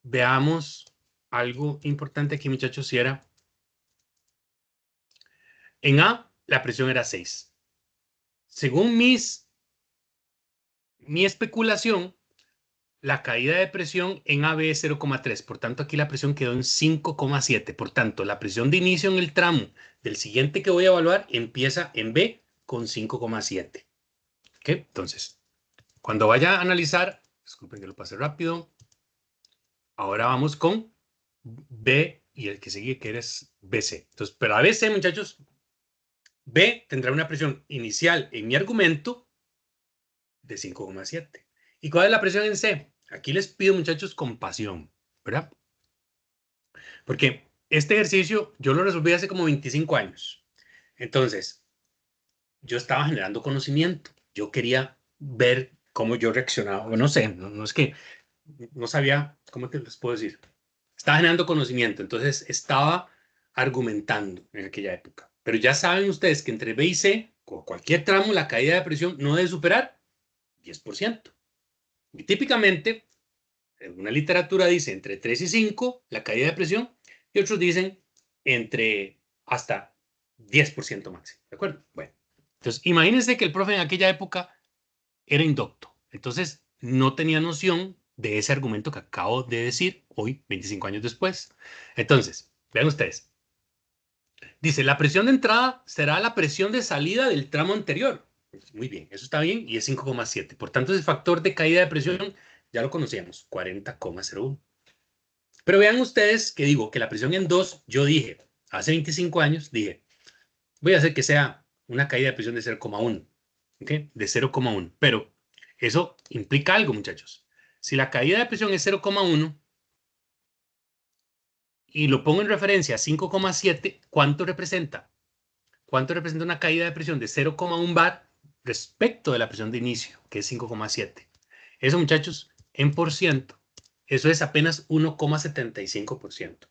veamos algo importante aquí, muchachos, si era en A, la presión era 6. Según mi especulación, la caída de presión en AB es 0,3. Por tanto, aquí la presión quedó en 5,7. Por tanto, la presión de inicio en el tramo del siguiente que voy a evaluar empieza en B con 5,7. ¿Ok? Entonces, cuando vaya a analizar, disculpen que lo pase rápido. Ahora vamos con B y el que sigue que es BC. Entonces, pero a BC, muchachos, B tendrá una presión inicial en mi argumento de 5,7. ¿Y cuál es la presión en C? Aquí les pido, muchachos, compasión, ¿verdad? Porque este ejercicio yo lo resolví hace como 25 años. Entonces, yo estaba generando conocimiento. Yo quería ver cómo yo reaccionaba. Bueno, no sé, no es que no sabía, ¿cómo te les puedo decir? Estaba generando conocimiento, entonces estaba argumentando en aquella época. Pero ya saben ustedes que entre B y C, con cualquier tramo, la caída de presión no debe superar 10%. Y típicamente, en una literatura dice entre 3 y 5 la caída de presión, y otros dicen entre hasta 10% máximo. ¿De acuerdo? Bueno, entonces imagínense que el profe en aquella época era indocto. Entonces no tenía noción de ese argumento que acabo de decir hoy, 25 años después. Entonces, vean ustedes. Dice, la presión de entrada será la presión de salida del tramo anterior. Muy bien, eso está bien y es 5,7. Por tanto, ese factor de caída de presión ya lo conocíamos, 40,01. Pero vean ustedes que digo que la presión en 2, yo dije, hace 25 años, dije, voy a hacer que sea una caída de presión de 0,1. ¿Ok? De 0,1. Pero eso implica algo, muchachos. Si la caída de presión es 0,1 y lo pongo en referencia a 5,7, ¿cuánto representa? ¿Cuánto representa una caída de presión de 0,1 bar respecto de la presión de inicio, que es 5,7? Eso, muchachos, en por ciento, eso es apenas 1,75%.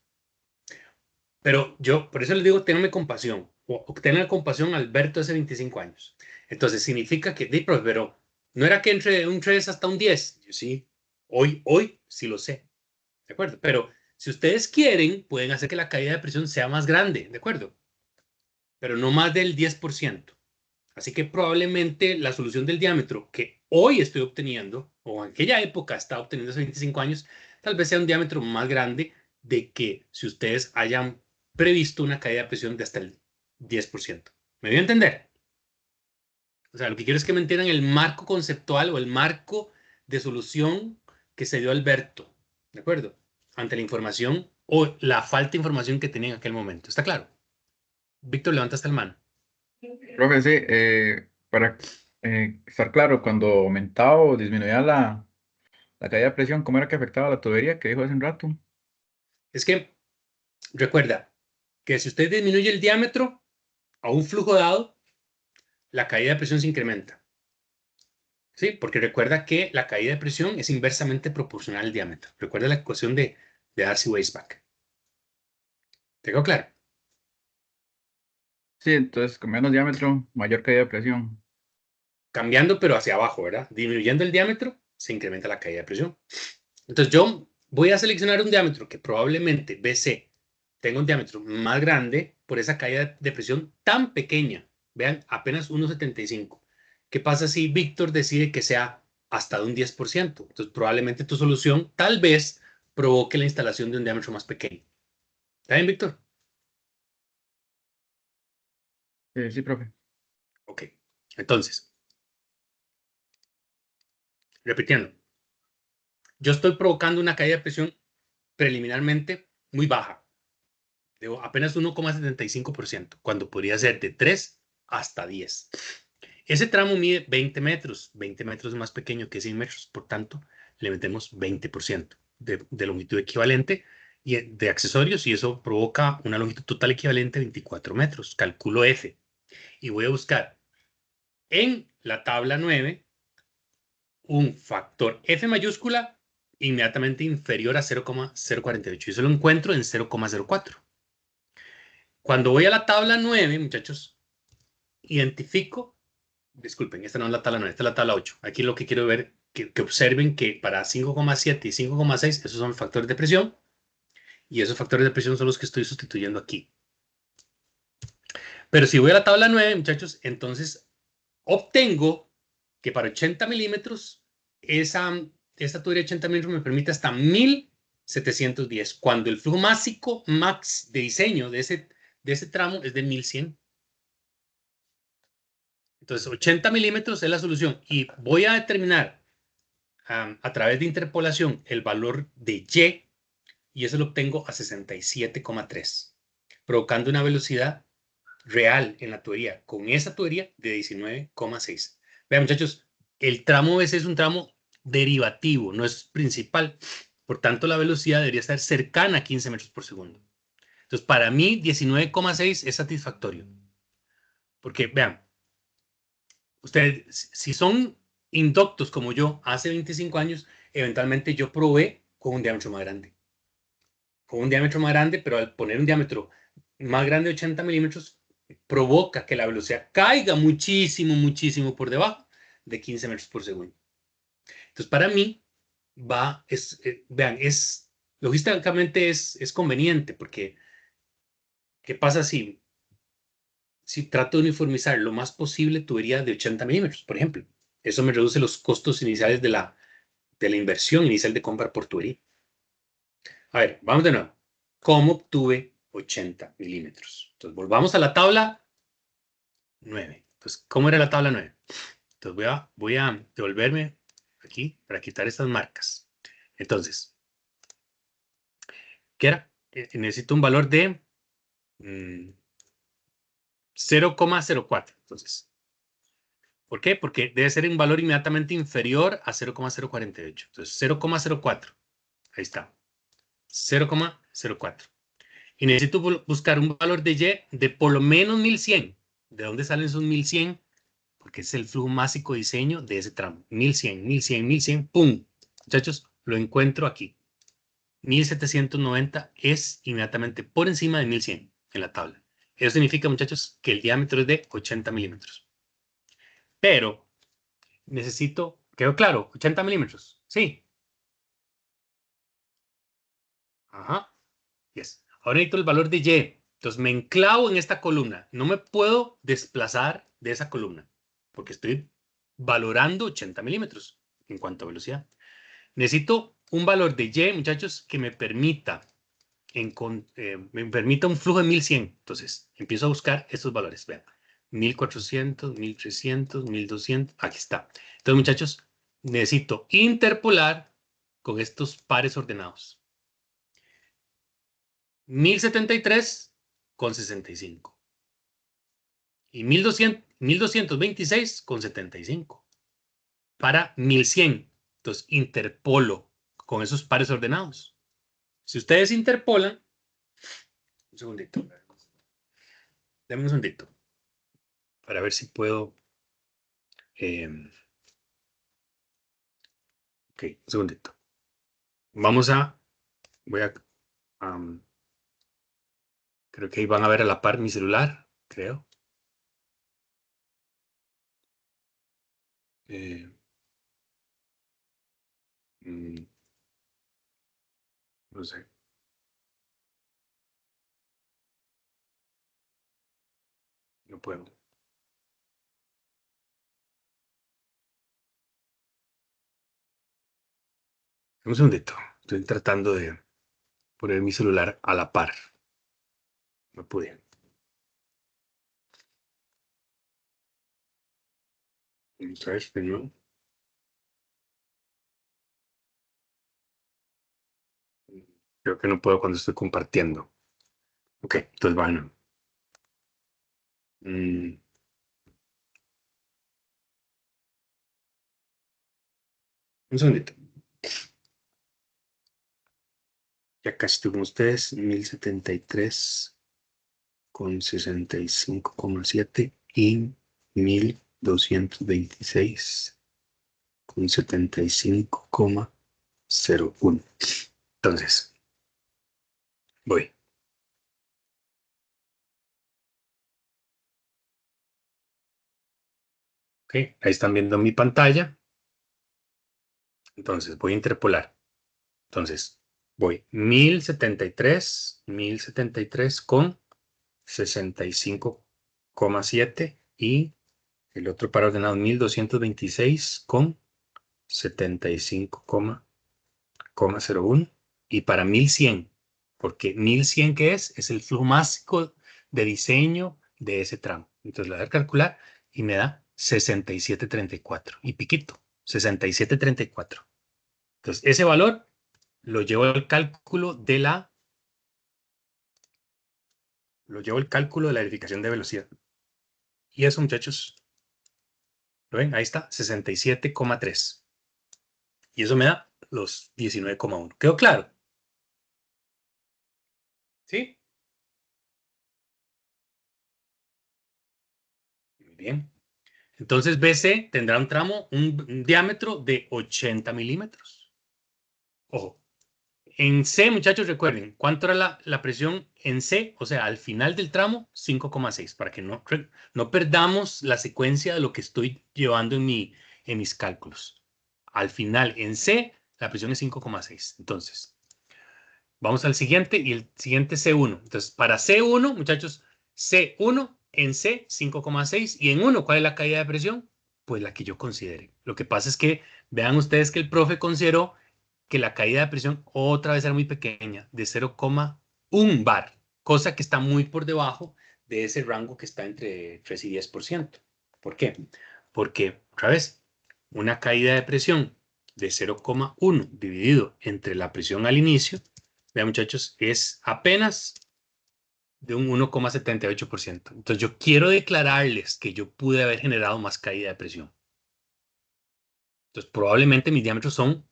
Pero yo, por eso les digo, ténganme compasión, o tengan compasión al Alberto hace 25 años. Entonces, significa que, pero no era que entre un 3 hasta un 10. Yo sí, hoy sí lo sé, ¿de acuerdo? Pero si ustedes quieren, pueden hacer que la caída de presión sea más grande, ¿de acuerdo? Pero no más del 10%. Así que probablemente la solución del diámetro que hoy estoy obteniendo, o en aquella época estaba obteniendo hace 25 años, tal vez sea un diámetro más grande de que si ustedes hayan previsto una caída de presión de hasta el 10%. ¿Me voy a entender? O sea, lo que quiero es que me entiendan el marco conceptual o el marco de solución que se dio Alberto, ¿de acuerdo? Ante la información o la falta de información que tenía en aquel momento. ¿Está claro? Víctor, levantaste la mano. Profe, sí, para estar claro, cuando aumentaba o disminuía la caída de presión, ¿cómo era que afectaba la tubería que dijo hace un rato? Es que recuerda que si usted disminuye el diámetro a un flujo dado, la caída de presión se incrementa. ¿Sí? Porque recuerda que la caída de presión es inversamente proporcional al diámetro. Recuerda la ecuación de Darcy-Weisbach. ¿Te quedó claro? Sí, entonces con menos diámetro, mayor caída de presión. Cambiando, pero hacia abajo, ¿verdad? Disminuyendo el diámetro, se incrementa la caída de presión. Entonces yo voy a seleccionar un diámetro que probablemente BC tenga un diámetro más grande por esa caída de presión tan pequeña. Vean, apenas 1,75. ¿Qué pasa si Víctor decide que sea hasta de un 10%? Entonces probablemente tu solución tal vez provoque la instalación de un diámetro más pequeño. ¿Está bien, Víctor? Sí, profe. Ok. Entonces, repitiendo, yo estoy provocando una caída de presión preliminarmente muy baja, de apenas 1,75%, cuando podría ser de 3 hasta 10. Ese tramo mide 20 metros más pequeño que 100 metros, por tanto, le metemos 20% de longitud equivalente y de accesorios y eso provoca una longitud total equivalente a 24 metros. Calculo F y voy a buscar en la tabla 9 un factor F mayúscula inmediatamente inferior a 0,048. Yo se lo encuentro en 0,04. Cuando voy a la tabla 9, muchachos, identifico, disculpen, esta no es la tabla 9, esta es la tabla 8. Aquí lo que quiero ver, que observen que para 5,7 y 5,6, esos son factores de presión, y esos factores de presión son los que estoy sustituyendo aquí. Pero si voy a la tabla 9, muchachos, entonces obtengo que para 80 milímetros, esta tubería de 80 milímetros me permite hasta 1710, cuando el flujo máximo max de diseño de ese tramo es de 1100. Entonces, 80 milímetros es la solución. Y voy a determinar a través de interpolación el valor de y eso lo obtengo a 67,3, provocando una velocidad real en la tubería, con esa tubería de 19,6. Vean, muchachos, el tramo BC es un tramo derivativo, no es principal. Por tanto, la velocidad debería estar cercana a 15 metros por segundo. Entonces, para mí, 19,6 es satisfactorio. Porque, vean, ustedes, si son inductos como yo, hace 25 años, eventualmente yo probé con un diámetro más grande. Con un diámetro más grande, pero al poner un diámetro más grande de 80 milímetros, provoca que la velocidad caiga muchísimo, muchísimo por debajo de 15 metros por segundo. Entonces, para mí, vean, logísticamente es conveniente, porque ¿qué pasa si trato de uniformizar lo más posible tubería de 80 milímetros, por ejemplo? Eso me reduce los costos iniciales de la inversión inicial de compra por tubería. A ver, vamos de nuevo. ¿Cómo obtuve 80 milímetros? Entonces, volvamos a la tabla 9. Entonces, ¿cómo era la tabla 9? Entonces, voy a devolverme aquí para quitar estas marcas. Entonces, ¿qué era? Necesito un valor de 0,04. Entonces, ¿por qué? Porque debe ser un valor inmediatamente inferior a 0,048. Entonces, 0,04. Ahí está. 0,04. Y necesito buscar un valor de Y de por lo menos 1100. ¿De dónde salen esos 1100? Porque es el flujo máximo de diseño de ese tramo. 1100, 1100, 1100, ¡pum! Muchachos, lo encuentro aquí. 1790 es inmediatamente por encima de 1100 en la tabla. Eso significa, muchachos, que el diámetro es de 80 milímetros. Pero necesito, ¿quedó claro? 80 milímetros. Sí. Ajá. Yes. Ahora necesito el valor de Y. Entonces me enclavo en esta columna. No me puedo desplazar de esa columna porque estoy valorando 80 milímetros en cuanto a velocidad. Necesito un valor de Y, muchachos, que me permita un flujo de 1100. Entonces, empiezo a buscar estos valores. Vean, 1400, 1300, 1200. Aquí está. Entonces, muchachos, necesito interpolar con estos pares ordenados. 1073,65. Y 1226,75. Para 1100. Entonces, interpolo con esos pares ordenados. Si ustedes interpolan, un segundito, denme un segundito para ver si puedo. Ok, un segundito. Creo que ahí van a ver a la par mi celular, creo. No sé. No puedo. Un segundito. Estoy tratando de poner mi celular a la par. No pude. ¿Sabes? Creo que no puedo cuando estoy compartiendo. Ok, entonces bueno. Un segundito. Ya casi estoy con ustedes. 1073,65,7 y 1226,75,7. 0,01. Entonces, voy. Ok, ahí están viendo mi pantalla. Entonces, voy a interpolar. Entonces, voy 1073 con 65,7 y el otro par ordenado 1226 con 75,01 y para 1100, porque 1100 ¿qué es? Es el flujo máximo de diseño de ese tramo. Entonces le voy a calcular y me da 6734 y piquito, 6734. Entonces ese valor lo llevo al cálculo de la verificación de velocidad. Y eso, muchachos, ¿lo ven? Ahí está, 67,3. Y eso me da los 19,1. ¿Quedó claro? ¿Sí? Muy bien. Entonces BC tendrá un tramo, un diámetro de 80 milímetros. Ojo. En C, muchachos, recuerden, ¿cuánto era la presión en C? O sea, al final del tramo, 5,6, para que no perdamos la secuencia de lo que estoy llevando en mis cálculos. Al final, en C, la presión es 5,6. Entonces, vamos al siguiente y el siguiente C1. Entonces, para C1, muchachos, C1 en C, 5,6. Y en 1, ¿cuál es la caída de presión? Pues la que yo considere. Lo que pasa es que vean ustedes que el profe consideró que la caída de presión otra vez era muy pequeña, de 0,1 bar, cosa que está muy por debajo de ese rango que está entre 3 y 10%. ¿Por qué? Porque, otra vez, una caída de presión de 0,1 dividido entre la presión al inicio, vean muchachos, es apenas de un 1,78%. Entonces yo quiero declararles que yo pude haber generado más caída de presión. Entonces probablemente mis diámetros son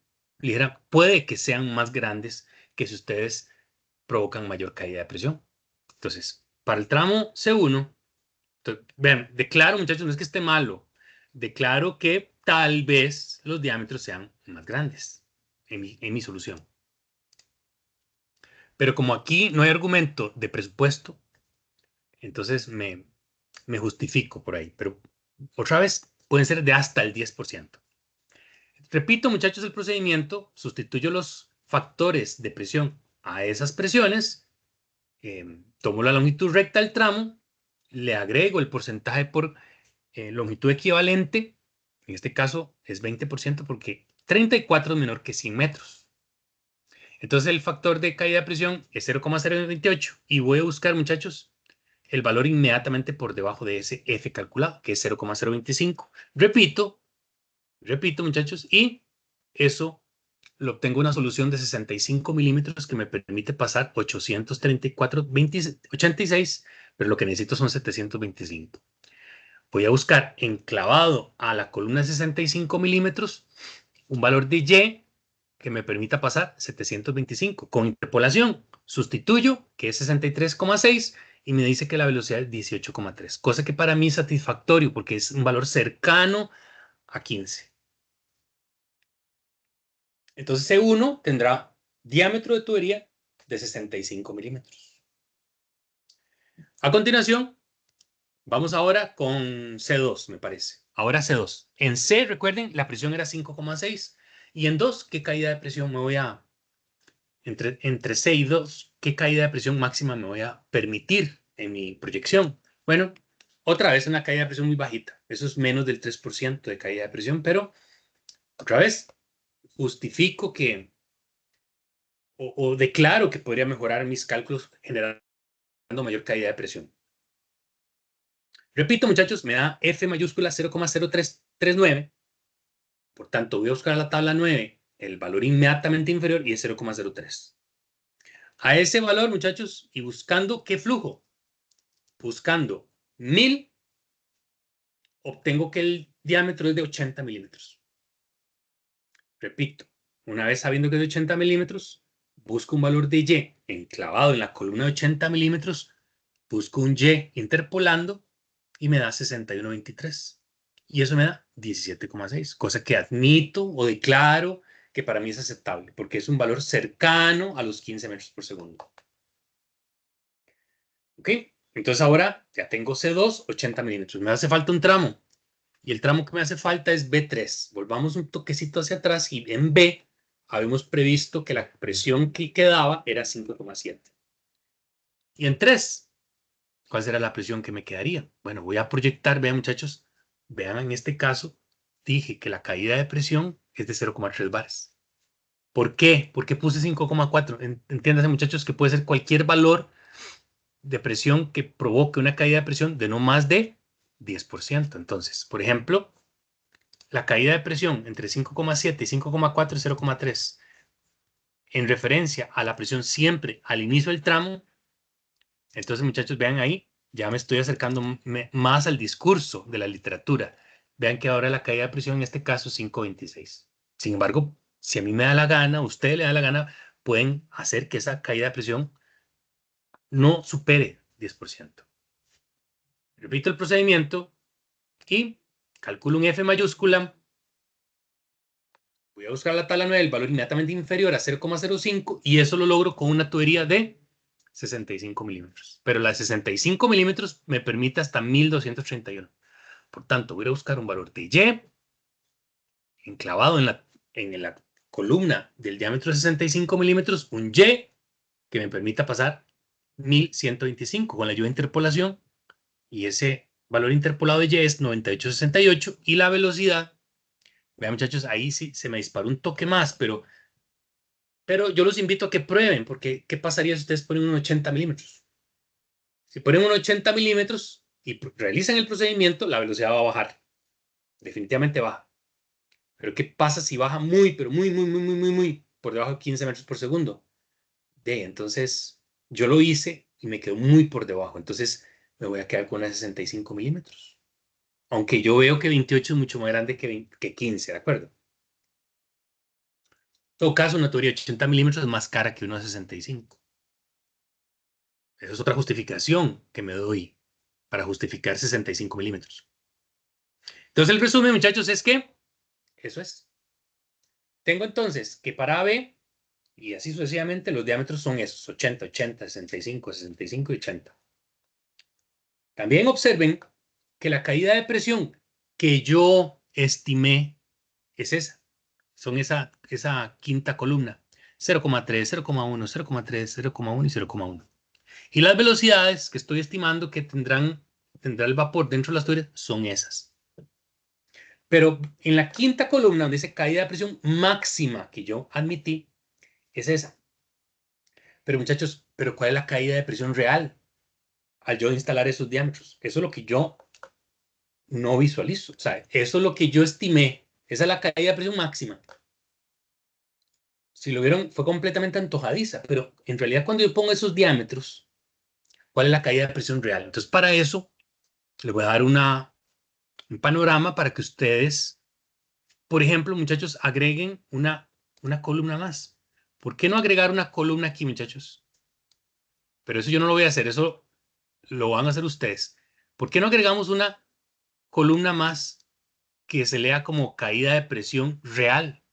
puede que sean más grandes que si ustedes provocan mayor caída de presión. Entonces, para el tramo C1, vean, declaro, muchachos, no es que esté malo, declaro que tal vez los diámetros sean más grandes en mi solución. Pero como aquí no hay argumento de presupuesto, entonces me justifico por ahí. Pero otra vez, pueden ser de hasta el 10%. Repito, muchachos, el procedimiento, sustituyo los factores de presión a esas presiones, tomo la longitud recta del tramo, le agrego el porcentaje por longitud equivalente, en este caso es 20% porque 34 es menor que 100 metros. Entonces el factor de caída de presión es 0,028 y voy a buscar, muchachos, el valor inmediatamente por debajo de ese F calculado, que es 0,025. Repito, muchachos, y eso lo obtengo una solución de 65 milímetros que me permite pasar 834,86, pero lo que necesito son 725. Voy a buscar enclavado a la columna 65 milímetros un valor de Y que me permita pasar 725. Con interpolación, sustituyo, que es 63,6, y me dice que la velocidad es 18,3, cosa que para mí es satisfactorio porque es un valor cercano a 15. Entonces C1 tendrá diámetro de tubería de 65 milímetros. A continuación, vamos ahora con C2, me parece. Ahora C2. En C, recuerden, la presión era 5,6. Y en 2, ¿qué caída de presión me voy a... Entre C y 2, ¿qué caída de presión máxima me voy a permitir en mi proyección? Bueno, otra vez una caída de presión muy bajita. Eso es menos del 3% de caída de presión, pero otra vez justifico que o declaro que podría mejorar mis cálculos generando mayor caída de presión. Repito, muchachos, me da F mayúscula 0,0339. Por tanto, voy a buscar la tabla 9, el valor inmediatamente inferior y es 0,03. A ese valor, muchachos, y buscando qué flujo, buscando 1000, obtengo que el diámetro es de 80 milímetros. Repito, una vez sabiendo que es de 80 milímetros, busco un valor de Y enclavado en la columna de 80 milímetros, busco un Y interpolando y me da 61,23. Y eso me da 17,6, cosa que admito o declaro que para mí es aceptable, porque es un valor cercano a los 15 metros por segundo. ¿Ok? Entonces ahora ya tengo C2, 80 milímetros. Me hace falta un tramo. Y el tramo que me hace falta es B3. Volvamos un toquecito hacia atrás y en B habíamos previsto que la presión que quedaba era 5,7. Y en 3, ¿cuál será la presión que me quedaría? Bueno, voy a proyectar, vean muchachos, vean en este caso, dije que la caída de presión es de 0,3 bares. ¿Por qué? ¿Por qué puse 5,4? Entiéndase muchachos que puede ser cualquier valor de presión que provoque una caída de presión de no más de 10%. Entonces, por ejemplo, la caída de presión entre 5,7 y 5,4 es 0,3. En referencia a la presión siempre al inicio del tramo, entonces muchachos, vean ahí, ya me estoy acercando más al discurso de la literatura. Vean que ahora la caída de presión en este caso es 5,26. Sin embargo, si a mí me da la gana, usted le da la gana, pueden hacer que esa caída de presión no supere 10%. Repito el procedimiento y calculo un F mayúscula. Voy a buscar la tabla 9, el valor inmediatamente inferior a 0,05 y eso lo logro con una tubería de 65 milímetros. Pero la de 65 milímetros me permite hasta 1231. Por tanto, voy a buscar un valor de Y enclavado en la columna del diámetro de 65 milímetros, un Y que me permita pasar 1125 con la ayuda de interpolación y ese valor interpolado de Y es 98,68 y la velocidad, vean muchachos, ahí sí se me disparó un toque más, pero yo los invito a que prueben, porque ¿qué pasaría si ustedes ponen un 80 milímetros? Si ponen un 80 milímetros y realizan el procedimiento, la velocidad va a bajar. Definitivamente baja. Pero ¿qué pasa si baja muy, pero muy, muy, muy, muy, muy, muy por debajo de 15 metros por segundo? Entonces, yo lo hice y me quedó muy por debajo. Entonces, me voy a quedar con las 65 milímetros. Aunque yo veo que 28 es mucho más grande que 15, ¿de acuerdo? En todo caso, una tubería de 80 milímetros es más cara que una de 65. Esa es otra justificación que me doy para justificar 65 milímetros. Entonces, el resumen, muchachos, es que eso es. Tengo entonces que para AB, y así sucesivamente, los diámetros son esos: 80, 80, 65, 65 y 80. También observen que la caída de presión que yo estimé es esa. Son esa quinta columna. 0,3, 0,1, 0,3, 0,1 y 0,1. Y las velocidades que estoy estimando que tendrá el vapor dentro de las tuberías son esas. Pero en la quinta columna, donde dice caída de presión máxima que yo admití, es esa. Pero muchachos, ¿cuál es la caída de presión real al yo instalar esos diámetros? Eso es lo que yo no visualizo. O sea, eso es lo que yo estimé. Esa es la caída de presión máxima. Si lo vieron, fue completamente antojadiza. Pero en realidad, cuando yo pongo esos diámetros, ¿cuál es la caída de presión real? Entonces, para eso, les voy a dar un panorama para que ustedes, por ejemplo, muchachos, agreguen una columna más. ¿Por qué no agregar una columna aquí, muchachos? Pero eso yo no lo voy a hacer, eso lo van a hacer ustedes. ¿Por qué no agregamos una columna más que se lea como caída de presión real?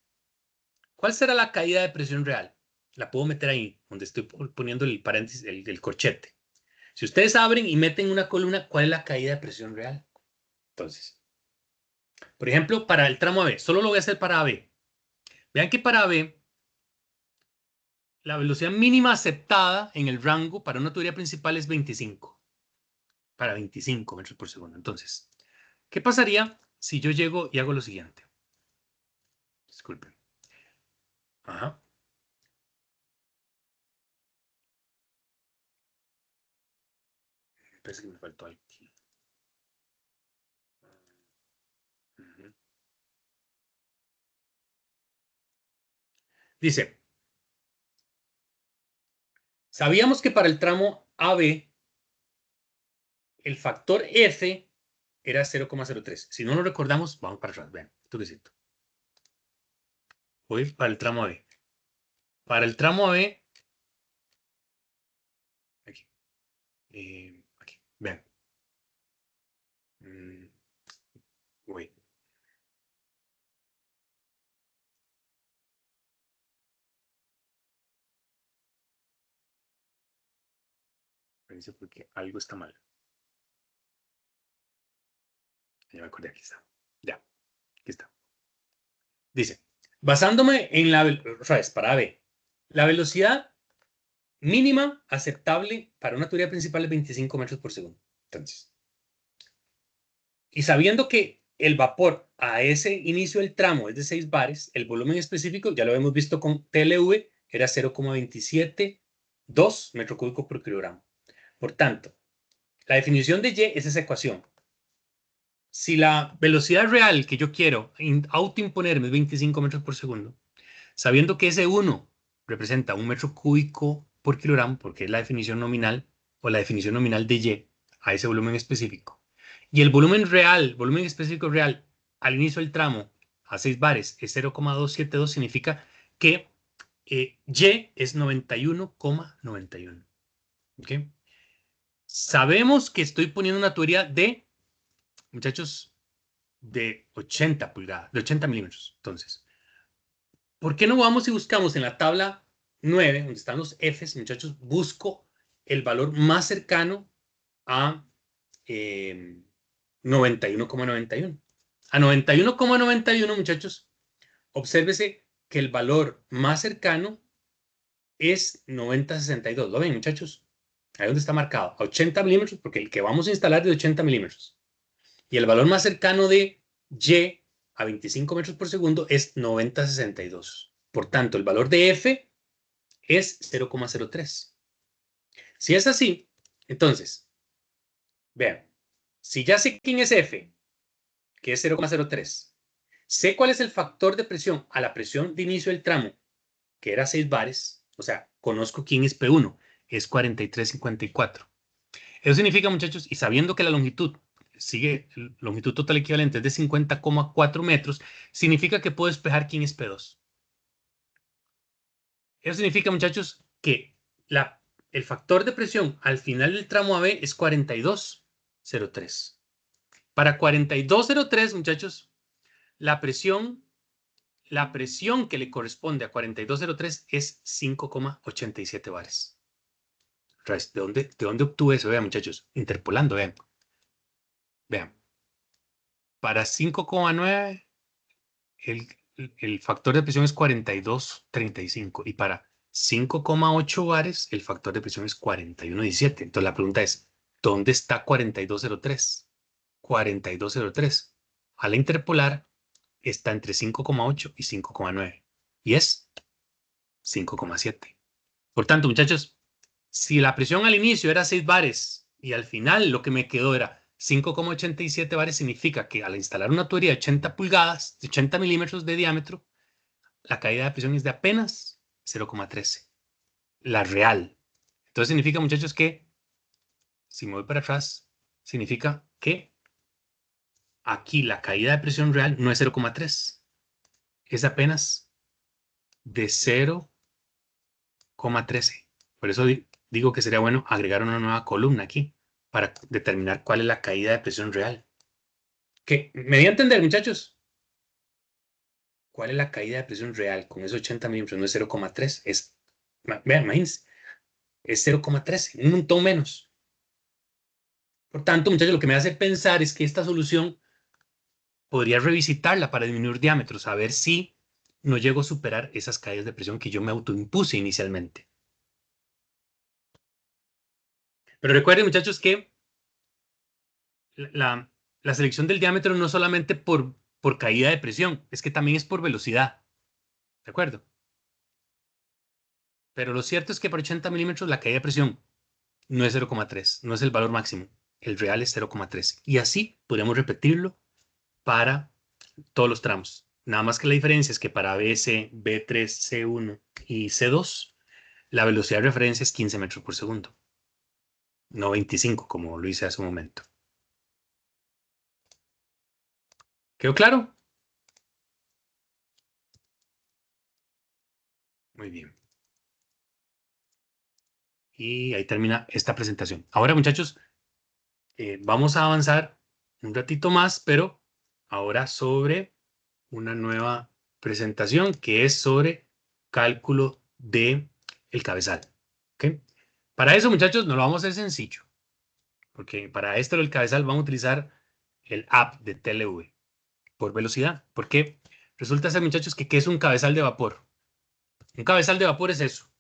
¿Cuál será la caída de presión real? La puedo meter ahí, donde estoy poniendo el paréntesis, el corchete. Si ustedes abren y meten una columna, ¿cuál es la caída de presión real? Entonces, por ejemplo, para el tramo AB, solo lo voy a hacer para AB. Vean que para AB, la velocidad mínima aceptada en el rango para una tubería principal es 25. Para 25 metros por segundo. Entonces, ¿qué pasaría si yo llego y hago lo siguiente? Disculpen. Ajá. Parece que me faltó algo aquí. Ujú. Dice, sabíamos que para el tramo AB, el factor F era 0,03. Si no lo recordamos, vamos para atrás. Vean, esto que es esto. Voy para el tramo AB. Para el tramo AB, aquí. Aquí. Vean. Voy. Espérense porque algo está mal. Ya me acordé, aquí está. Ya, aquí está. Dice, basándome en otra vez, para B, la velocidad mínima aceptable para una tubería principal es 25 metros por segundo. Entonces, y sabiendo que el vapor a ese inicio del tramo es de 6 bares, el volumen específico, ya lo hemos visto con TLV, era 0,272 metro cúbico por kilogramo. Por tanto, la definición de Y es esa ecuación. Si la velocidad real que yo quiero autoimponerme es 25 metros por segundo, sabiendo que ese 1 representa 1 metro cúbico por kilogramo, porque es la definición nominal o la definición nominal de Y a ese volumen específico, y el volumen real, volumen específico real al inicio del tramo a 6 bares es 0,272, significa que Y es 91,91. ¿Okay? Sabemos que estoy poniendo una tubería de, muchachos, de 80 pulgadas, de 80 milímetros. Entonces, ¿por qué no vamos y buscamos en la tabla 9, donde están los Fs, muchachos? Busco el valor más cercano a 91,91. A 91,91, muchachos, obsérvese que el valor más cercano es 90,62. ¿Lo ven, muchachos? Ahí donde está marcado, a 80 milímetros, porque el que vamos a instalar es de 80 milímetros. Y el valor más cercano de Y a 25 metros por segundo es 90,62. Por tanto, el valor de F es 0,03. Si es así, entonces, vean, si ya sé quién es F, que es 0,03, sé cuál es el factor de presión a la presión de inicio del tramo, que era 6 bares, o sea, conozco quién es P1, es 43,54. Eso significa, muchachos, y sabiendo que la longitud sigue, longitud total equivalente es de 50,4 metros, significa que puedo despejar quién es P2. Eso significa, muchachos, que el factor de presión al final del tramo AB es 42,03. Para 42,03, muchachos, la presión que le corresponde a 42,03 es 5,87 bares. ¿De dónde obtuve eso? Vean, muchachos, interpolando, vean. Vean. Para 5,9, el factor de presión es 42,35. Y para 5,8 bares, el factor de presión es 41,17. Entonces la pregunta es, ¿dónde está 42,03? 42,03. Al interpolar, está entre 5,8 y 5,9. Y es 5,7. Por tanto, muchachos, si la presión al inicio era 6 bares y al final lo que me quedó era 5,87 bares, significa que al instalar una tubería de 80 pulgadas, de 80 milímetros de diámetro, la caída de presión es de apenas 0,13. La real. Entonces significa, muchachos, que si me voy para atrás, significa que aquí la caída de presión real no es 0,3. Es apenas de 0,13. Por eso digo que sería bueno agregar una nueva columna aquí para determinar cuál es la caída de presión real. ¿Qué? ¿Me di a entender, muchachos? ¿Cuál es la caída de presión real con esos 80 milímetros? No es 0,3, vean, imagínense, es 0,13, un montón menos. Por tanto, muchachos, lo que me hace pensar es que esta solución podría revisitarla para disminuir diámetros, a ver si no llego a superar esas caídas de presión que yo me autoimpuse inicialmente. Pero recuerden, muchachos, que la selección del diámetro no solamente por caída de presión, es que también es por velocidad. ¿De acuerdo? Pero lo cierto es que para 80 milímetros la caída de presión no es 0,3, no es el valor máximo. El real es 0,3. Y así podríamos repetirlo para todos los tramos. Nada más que la diferencia es que para BC, B3, C1 y C2, la velocidad de referencia es 15 metros por segundo. No 25, como lo hice hace un momento. ¿Quedó claro? Muy bien. Y ahí termina esta presentación. Ahora, muchachos, vamos a avanzar un ratito más, pero ahora sobre una nueva presentación que es sobre cálculo de el cabezal. ¿Okay? Para eso, muchachos, nos lo vamos a hacer sencillo. Porque para esto del cabezal vamos a utilizar el app de TLV por velocidad. Porque resulta ser, muchachos, que ¿qué es un cabezal de vapor? Un cabezal de vapor es eso.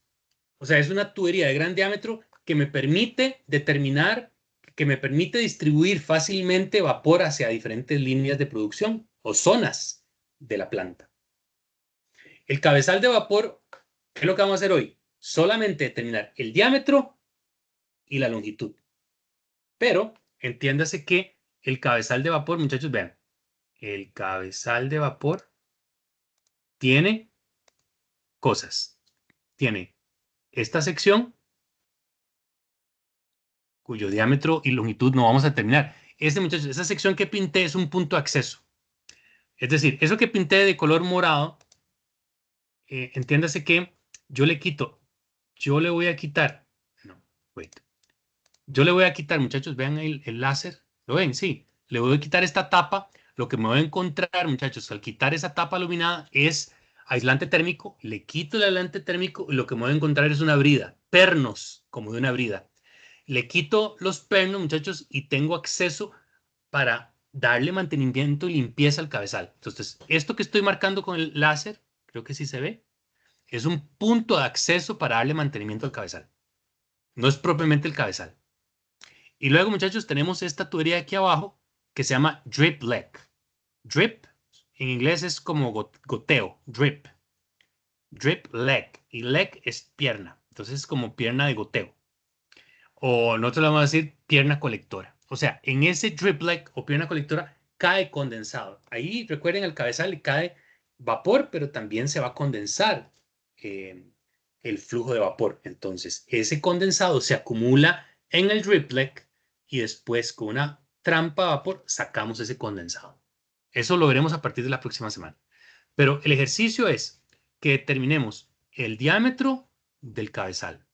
O sea, es una tubería de gran diámetro que me permite determinar, que me permite distribuir fácilmente vapor hacia diferentes líneas de producción o zonas de la planta. El cabezal de vapor, ¿qué es lo que vamos a hacer hoy? Solamente determinar el diámetro y la longitud. Pero entiéndase que el cabezal de vapor, muchachos, vean, el cabezal de vapor tiene cosas. Tiene esta sección, cuyo diámetro y longitud no vamos a determinar. Muchachos, esa sección que pinté es un punto de acceso. Es decir, eso que pinté de color morado, entiéndase que yo le voy a quitar, yo le voy a quitar, muchachos, vean el láser, ¿lo ven? Sí, le voy a quitar esta tapa. Lo que me voy a encontrar, muchachos, al quitar esa tapa iluminada es aislante térmico. Le quito el aislante térmico y lo que me voy a encontrar es una brida, pernos como de una brida. Le quito los pernos, muchachos, y tengo acceso para darle mantenimiento y limpieza al cabezal. Entonces, esto que estoy marcando con el láser, creo que sí se ve, es un punto de acceso para darle mantenimiento al cabezal. No es propiamente el cabezal. Y luego, muchachos, tenemos esta tubería aquí abajo que se llama drip leg. Drip, en inglés es como goteo, drip. Drip leg. Y leg es pierna. Entonces es como pierna de goteo. O nosotros le vamos a decir pierna colectora. O sea, en ese drip leg o pierna colectora cae condensado. Ahí, recuerden, al cabezal le cae vapor, pero también se va a condensar el flujo de vapor. Entonces, ese condensado se acumula en el drip leg y después con una trampa de vapor sacamos ese condensado. Eso lo veremos a partir de la próxima semana. Pero el ejercicio es que determinemos el diámetro del cabezal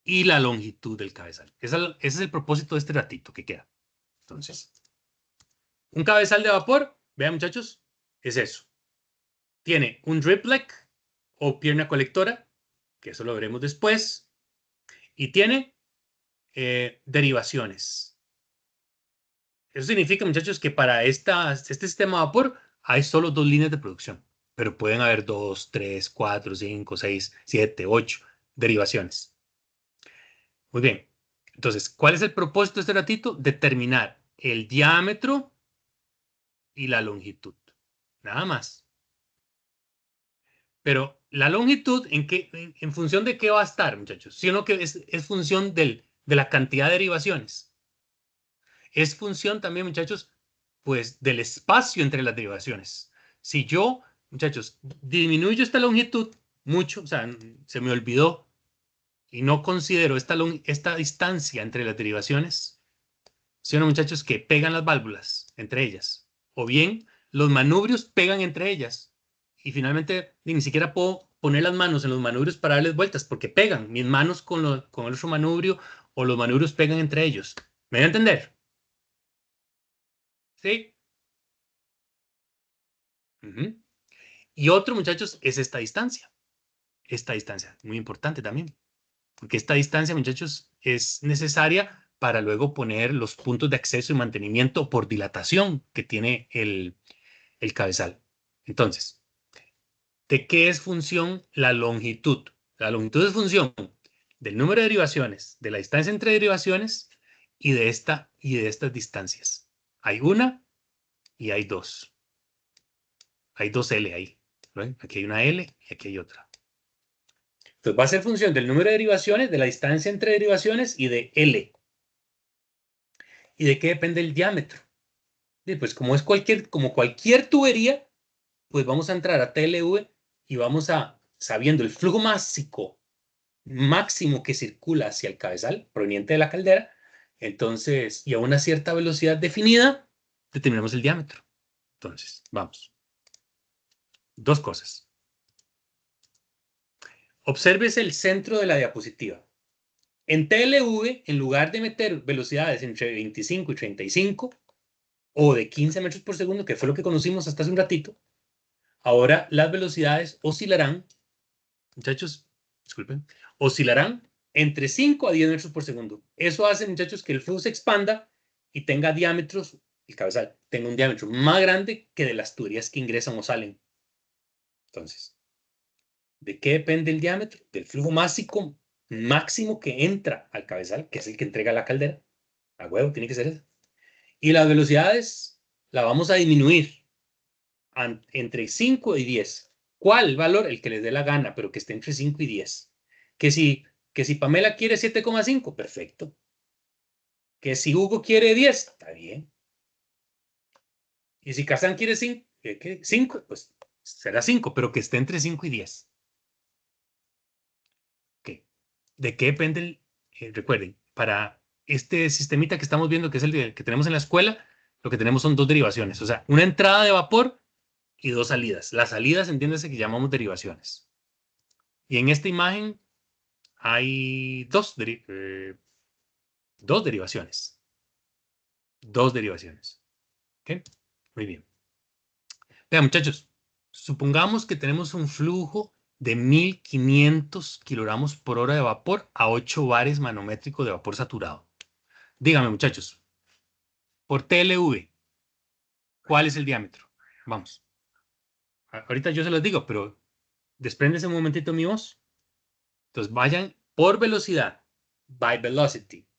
y la longitud del cabezal. Ese es el propósito de este ratito que queda. Entonces, un cabezal de vapor, vean muchachos, es eso. Tiene un drip leg o pierna colectora, que eso lo veremos después, y tiene derivaciones. Eso significa, muchachos, que para este sistema de vapor hay solo 2 líneas de producción, pero pueden haber 2, 3, 4, 5, 6, 7, 8 derivaciones. Muy bien. Entonces, ¿cuál es el propósito de este ratito? Determinar el diámetro y la longitud. Nada más. Pero la longitud, ¿en función de qué va a estar, muchachos? Sino que es función de la cantidad de derivaciones. Es función también, muchachos, pues del espacio entre las derivaciones. Si yo, muchachos, disminuyo esta longitud mucho, o sea, se me olvidó y no considero esta distancia entre las derivaciones, ¿sí o no, muchachos? Que pegan las válvulas entre ellas. O bien, los manubrios pegan entre ellas. Y finalmente, ni siquiera puedo poner las manos en los manubrios para darles vueltas, porque pegan. Mis manos con el otro manubrio o los manubrios pegan entre ellos. ¿Me voy a entender? ¿Sí? Y otro, muchachos, es esta distancia. Esta distancia, muy importante también. Porque esta distancia, muchachos, es necesaria para luego poner los puntos de acceso y mantenimiento por dilatación que tiene el cabezal. Entonces, ¿de qué es función la longitud? La longitud es función del número de derivaciones, de la distancia entre derivaciones y de estas distancias. Hay una y hay dos. Hay dos L ahí. ¿Ven? Aquí hay una L y aquí hay otra. Entonces va a ser función del número de derivaciones, de la distancia entre derivaciones y de L. ¿Y de qué depende el diámetro? Y pues como cualquier tubería, pues vamos a entrar a TLV y vamos a, sabiendo el flujo máximo que circula hacia el cabezal, proveniente de la caldera, entonces, y a una cierta velocidad definida, determinamos el diámetro. Entonces, vamos. Dos cosas. Obsérvese el centro de la diapositiva. En TLV, en lugar de meter velocidades entre 25 y 35, o de 15 metros por segundo, que fue lo que conocimos hasta hace un ratito, ahora las velocidades oscilarán, muchachos, disculpen, oscilarán entre 5 a 10 metros por segundo. Eso hace, muchachos, que el flujo se expanda y tenga diámetros, el cabezal tenga un diámetro más grande que de las tuberías que ingresan o salen. Entonces, ¿de qué depende el diámetro? Del flujo máximo que entra al cabezal, que es el que entrega la caldera. A huevo, tiene que ser eso. Y las velocidades la vamos a disminuir entre 5 y 10. ¿Cuál valor? El que les dé la gana, pero que esté entre 5 y 10. Que si Pamela quiere 7,5, perfecto. Que si Hugo quiere 10, está bien. Y si Kazan quiere 5, pues será 5, pero que esté entre 5 y 10. Okay. ¿De qué depende? Recuerden, para este sistemita que estamos viendo, que es el que tenemos en la escuela, lo que tenemos son dos derivaciones. O sea, una entrada de vapor y dos salidas. Las salidas, entiéndase que llamamos derivaciones. Y en esta imagen hay dos derivaciones. Dos derivaciones. ¿Ok? Muy bien. Vean, muchachos, supongamos que tenemos un flujo de 1500 kilogramos por hora de vapor a 8 bares manométricos de vapor saturado. Díganme, muchachos, por TLV, ¿cuál es el diámetro? Vamos. Ahorita yo se los digo, pero despréndese un momentito mi voz. Entonces vayan por velocidad, by velocity,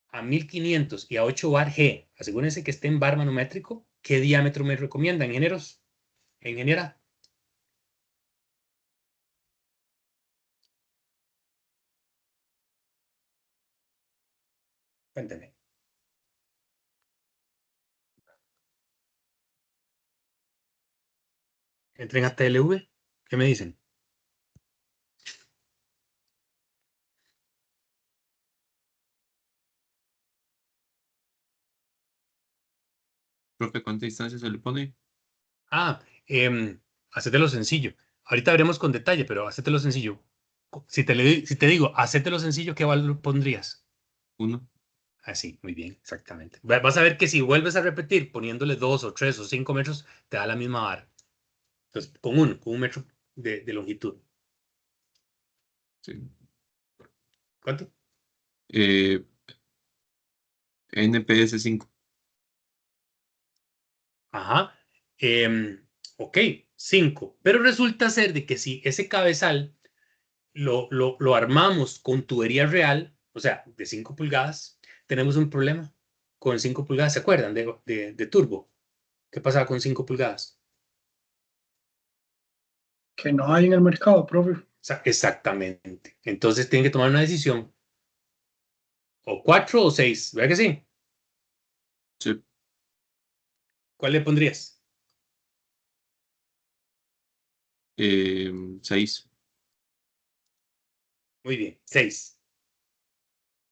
a 1500 y a 8 bar G. Asegúrense que esté en bar manométrico. ¿Qué diámetro me recomiendan, ingenieros? Ingeniera. Cuéntame. Entren a TLV. ¿Qué me dicen? Profe, ¿cuánta distancia se le pone? Ah, hacételo sencillo. Ahorita veremos con detalle, pero hacételo sencillo. Si te digo, hacételo sencillo, ¿qué valor pondrías? 1. Así, muy bien, exactamente. Vas a ver que si vuelves a repetir poniéndole 2 o 3 o 5 metros, te da la misma vara. Entonces, con 1 metro de longitud. Sí. ¿Cuánto? NPS 5. Ajá. Ok, 5. Pero resulta ser de que si ese cabezal lo armamos con tubería real, o sea, de 5 pulgadas, tenemos un problema con 5 pulgadas. ¿Se acuerdan de turbo? ¿Qué pasaba con 5 pulgadas? Que no hay en el mercado, profe. Exactamente. Entonces tienen que tomar una decisión. O 4 o 6. ¿Verdad que sí? Sí. ¿Cuál le pondrías? 6. Muy bien, 6.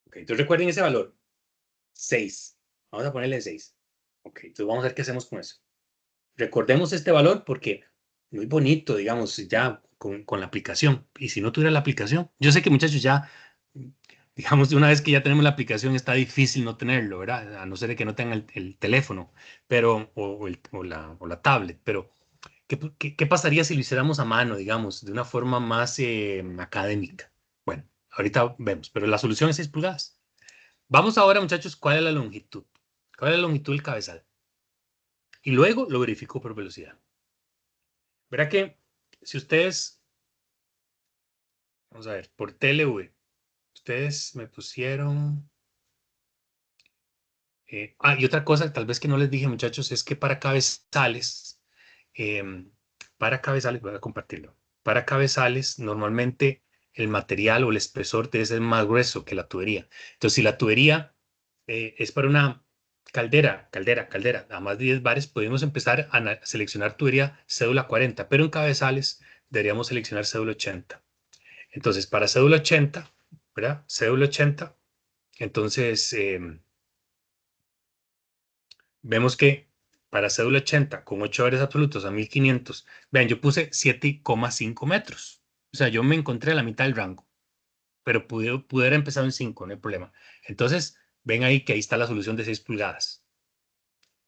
Ok, entonces recuerden ese valor. 6. Vamos a ponerle 6. Ok, entonces vamos a ver qué hacemos con eso. Recordemos este valor porque muy bonito, digamos, ya con la aplicación. Y si no tuviera la aplicación, yo sé que muchachos ya, digamos, una vez que ya tenemos la aplicación está difícil no tenerlo, ¿verdad? A no ser de que no tengan el teléfono, pero, o la tablet, pero ¿qué pasaría si lo hiciéramos a mano, digamos, de una forma más académica? Bueno, ahorita vemos, pero la solución es 6 pulgadas. Vamos ahora, muchachos, ¿cuál es la longitud? ¿Cuál es la longitud del cabezal? Y luego lo verifico por velocidad. Verá que si ustedes, vamos a ver, por TLV, ustedes me pusieron... y otra cosa, tal vez que no les dije, muchachos, es que para cabezales, voy a compartirlo. Para cabezales, normalmente el material o el espesor debe ser más grueso que la tubería. Entonces, si la tubería es para una caldera, a más de 10 bares, podemos empezar a seleccionar tubería cédula 40, pero en cabezales deberíamos seleccionar cédula 80. Entonces, para cédula 80, ¿verdad? Cédula 80, entonces vemos que para cédula 80 con 8 bares absolutos a 1500, vean, yo puse 7,5 metros. O sea, yo me encontré a la mitad del rango, pero pude haber empezado en 5, no hay problema. Entonces, ven ahí que ahí está la solución de 6 pulgadas.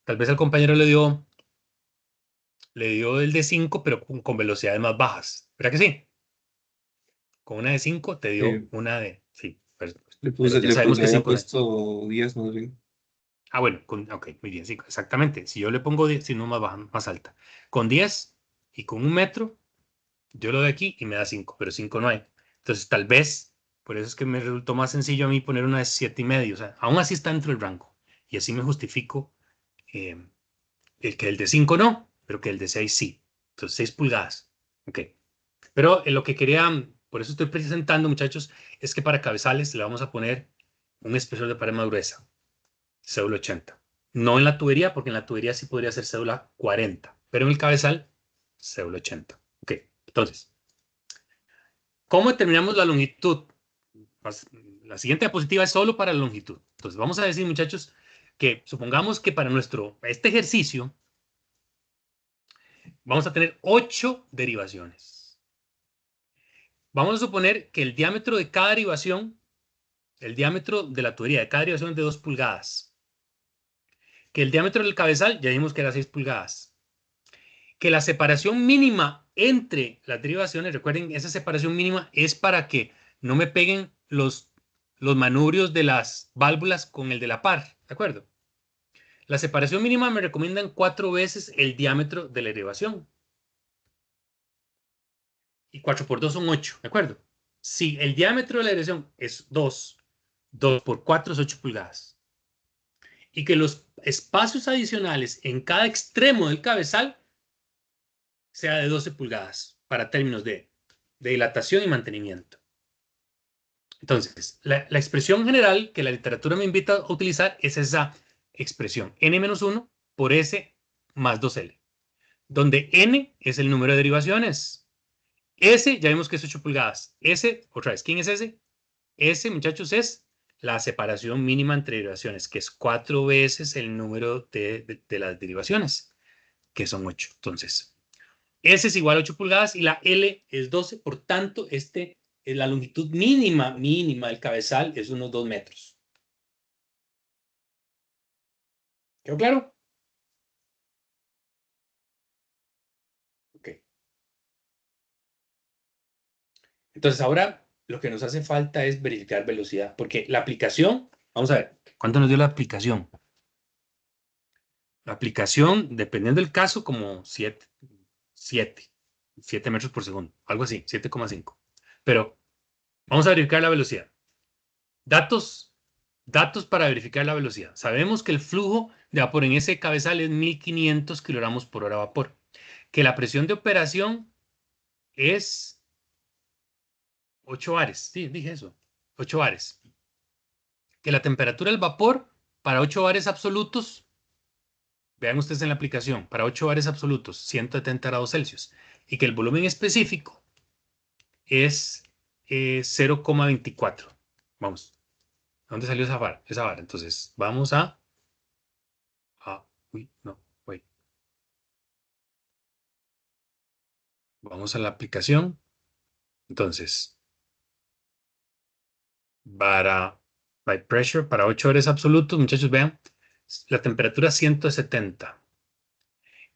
Tal vez el compañero le dio el de 5, pero con velocidades más bajas. ¿Verdad que sí? Con una de 5 te dio Sí. una de... Sí, pero Le ya sabemos que había 5 no es. puesto 10 más bien. Ah, bueno, ok, muy bien, sí, exactamente. Si yo le pongo 10, si no más baja, más alta. Con 10 y con 1 metro, yo lo doy aquí y me da 5, pero 5 no hay. Entonces, tal vez, por eso es que me resultó más sencillo a mí poner una de 7,5. O sea, aún así está dentro del rango. Y así me justifico el que el de 5 no, pero que el de 6 sí. Entonces, 6 pulgadas. Ok. Pero lo que quería, por eso estoy presentando, muchachos, es que para cabezales le vamos a poner un espesor de pared más gruesa, cédula 80. No en la tubería, porque en la tubería sí podría ser cédula 40, pero en el cabezal, cédula 80. Ok, entonces, ¿cómo determinamos la longitud? La siguiente diapositiva es solo para la longitud. Entonces, vamos a decir, muchachos, que supongamos que para este ejercicio vamos a tener 8 derivaciones. Vamos a suponer que el diámetro de cada derivación, el diámetro de la tubería de cada derivación es de 2 pulgadas. Que el diámetro del cabezal, ya vimos que era 6 pulgadas. Que la separación mínima entre las derivaciones, recuerden, esa separación mínima es para que no me peguen los manubrios de las válvulas con el de la par, ¿de acuerdo? La separación mínima me recomiendan 4 veces el diámetro de la derivación. Y 4 por 2 son 8, ¿de acuerdo? Si el diámetro de la derivación es 2, 2 por 4 es 8 pulgadas. Y que los espacios adicionales en cada extremo del cabezal sea de 12 pulgadas para términos de dilatación y mantenimiento. Entonces, la expresión general que la literatura me invita a utilizar es esa expresión n-1 por s más 2l, donde n es el número de derivaciones. S, ya vimos que es 8 pulgadas. S, otra vez, ¿quién es S? S, muchachos, es la separación mínima entre derivaciones, que es 4 veces el número de las derivaciones, que son 8. Entonces, S es igual a 8 pulgadas y la L es 12. Por tanto, la longitud mínima del cabezal es unos 2 metros. ¿Quedó claro? Ok. Entonces, ahora lo que nos hace falta es verificar velocidad, porque la aplicación, vamos a ver, ¿cuánto nos dio la aplicación? La aplicación, dependiendo del caso, como 7 metros por segundo, algo así, 7,5. Pero vamos a verificar la velocidad. Datos para verificar la velocidad. Sabemos que el flujo de vapor en ese cabezal es 1500 kilogramos por hora vapor. Que la presión de operación es 8 bares. Sí, dije eso. 8 bares. Que la temperatura del vapor para 8 bares absolutos, vean ustedes en la aplicación, para 8 bares absolutos, 170 grados Celsius. Y que el volumen específico es 0,24. Vamos. ¿Dónde salió esa vara? Entonces, vamos a... uy, no, wait. Vamos a la aplicación. Entonces, by pressure, para 8 horas absolutos, muchachos, vean, la temperatura 170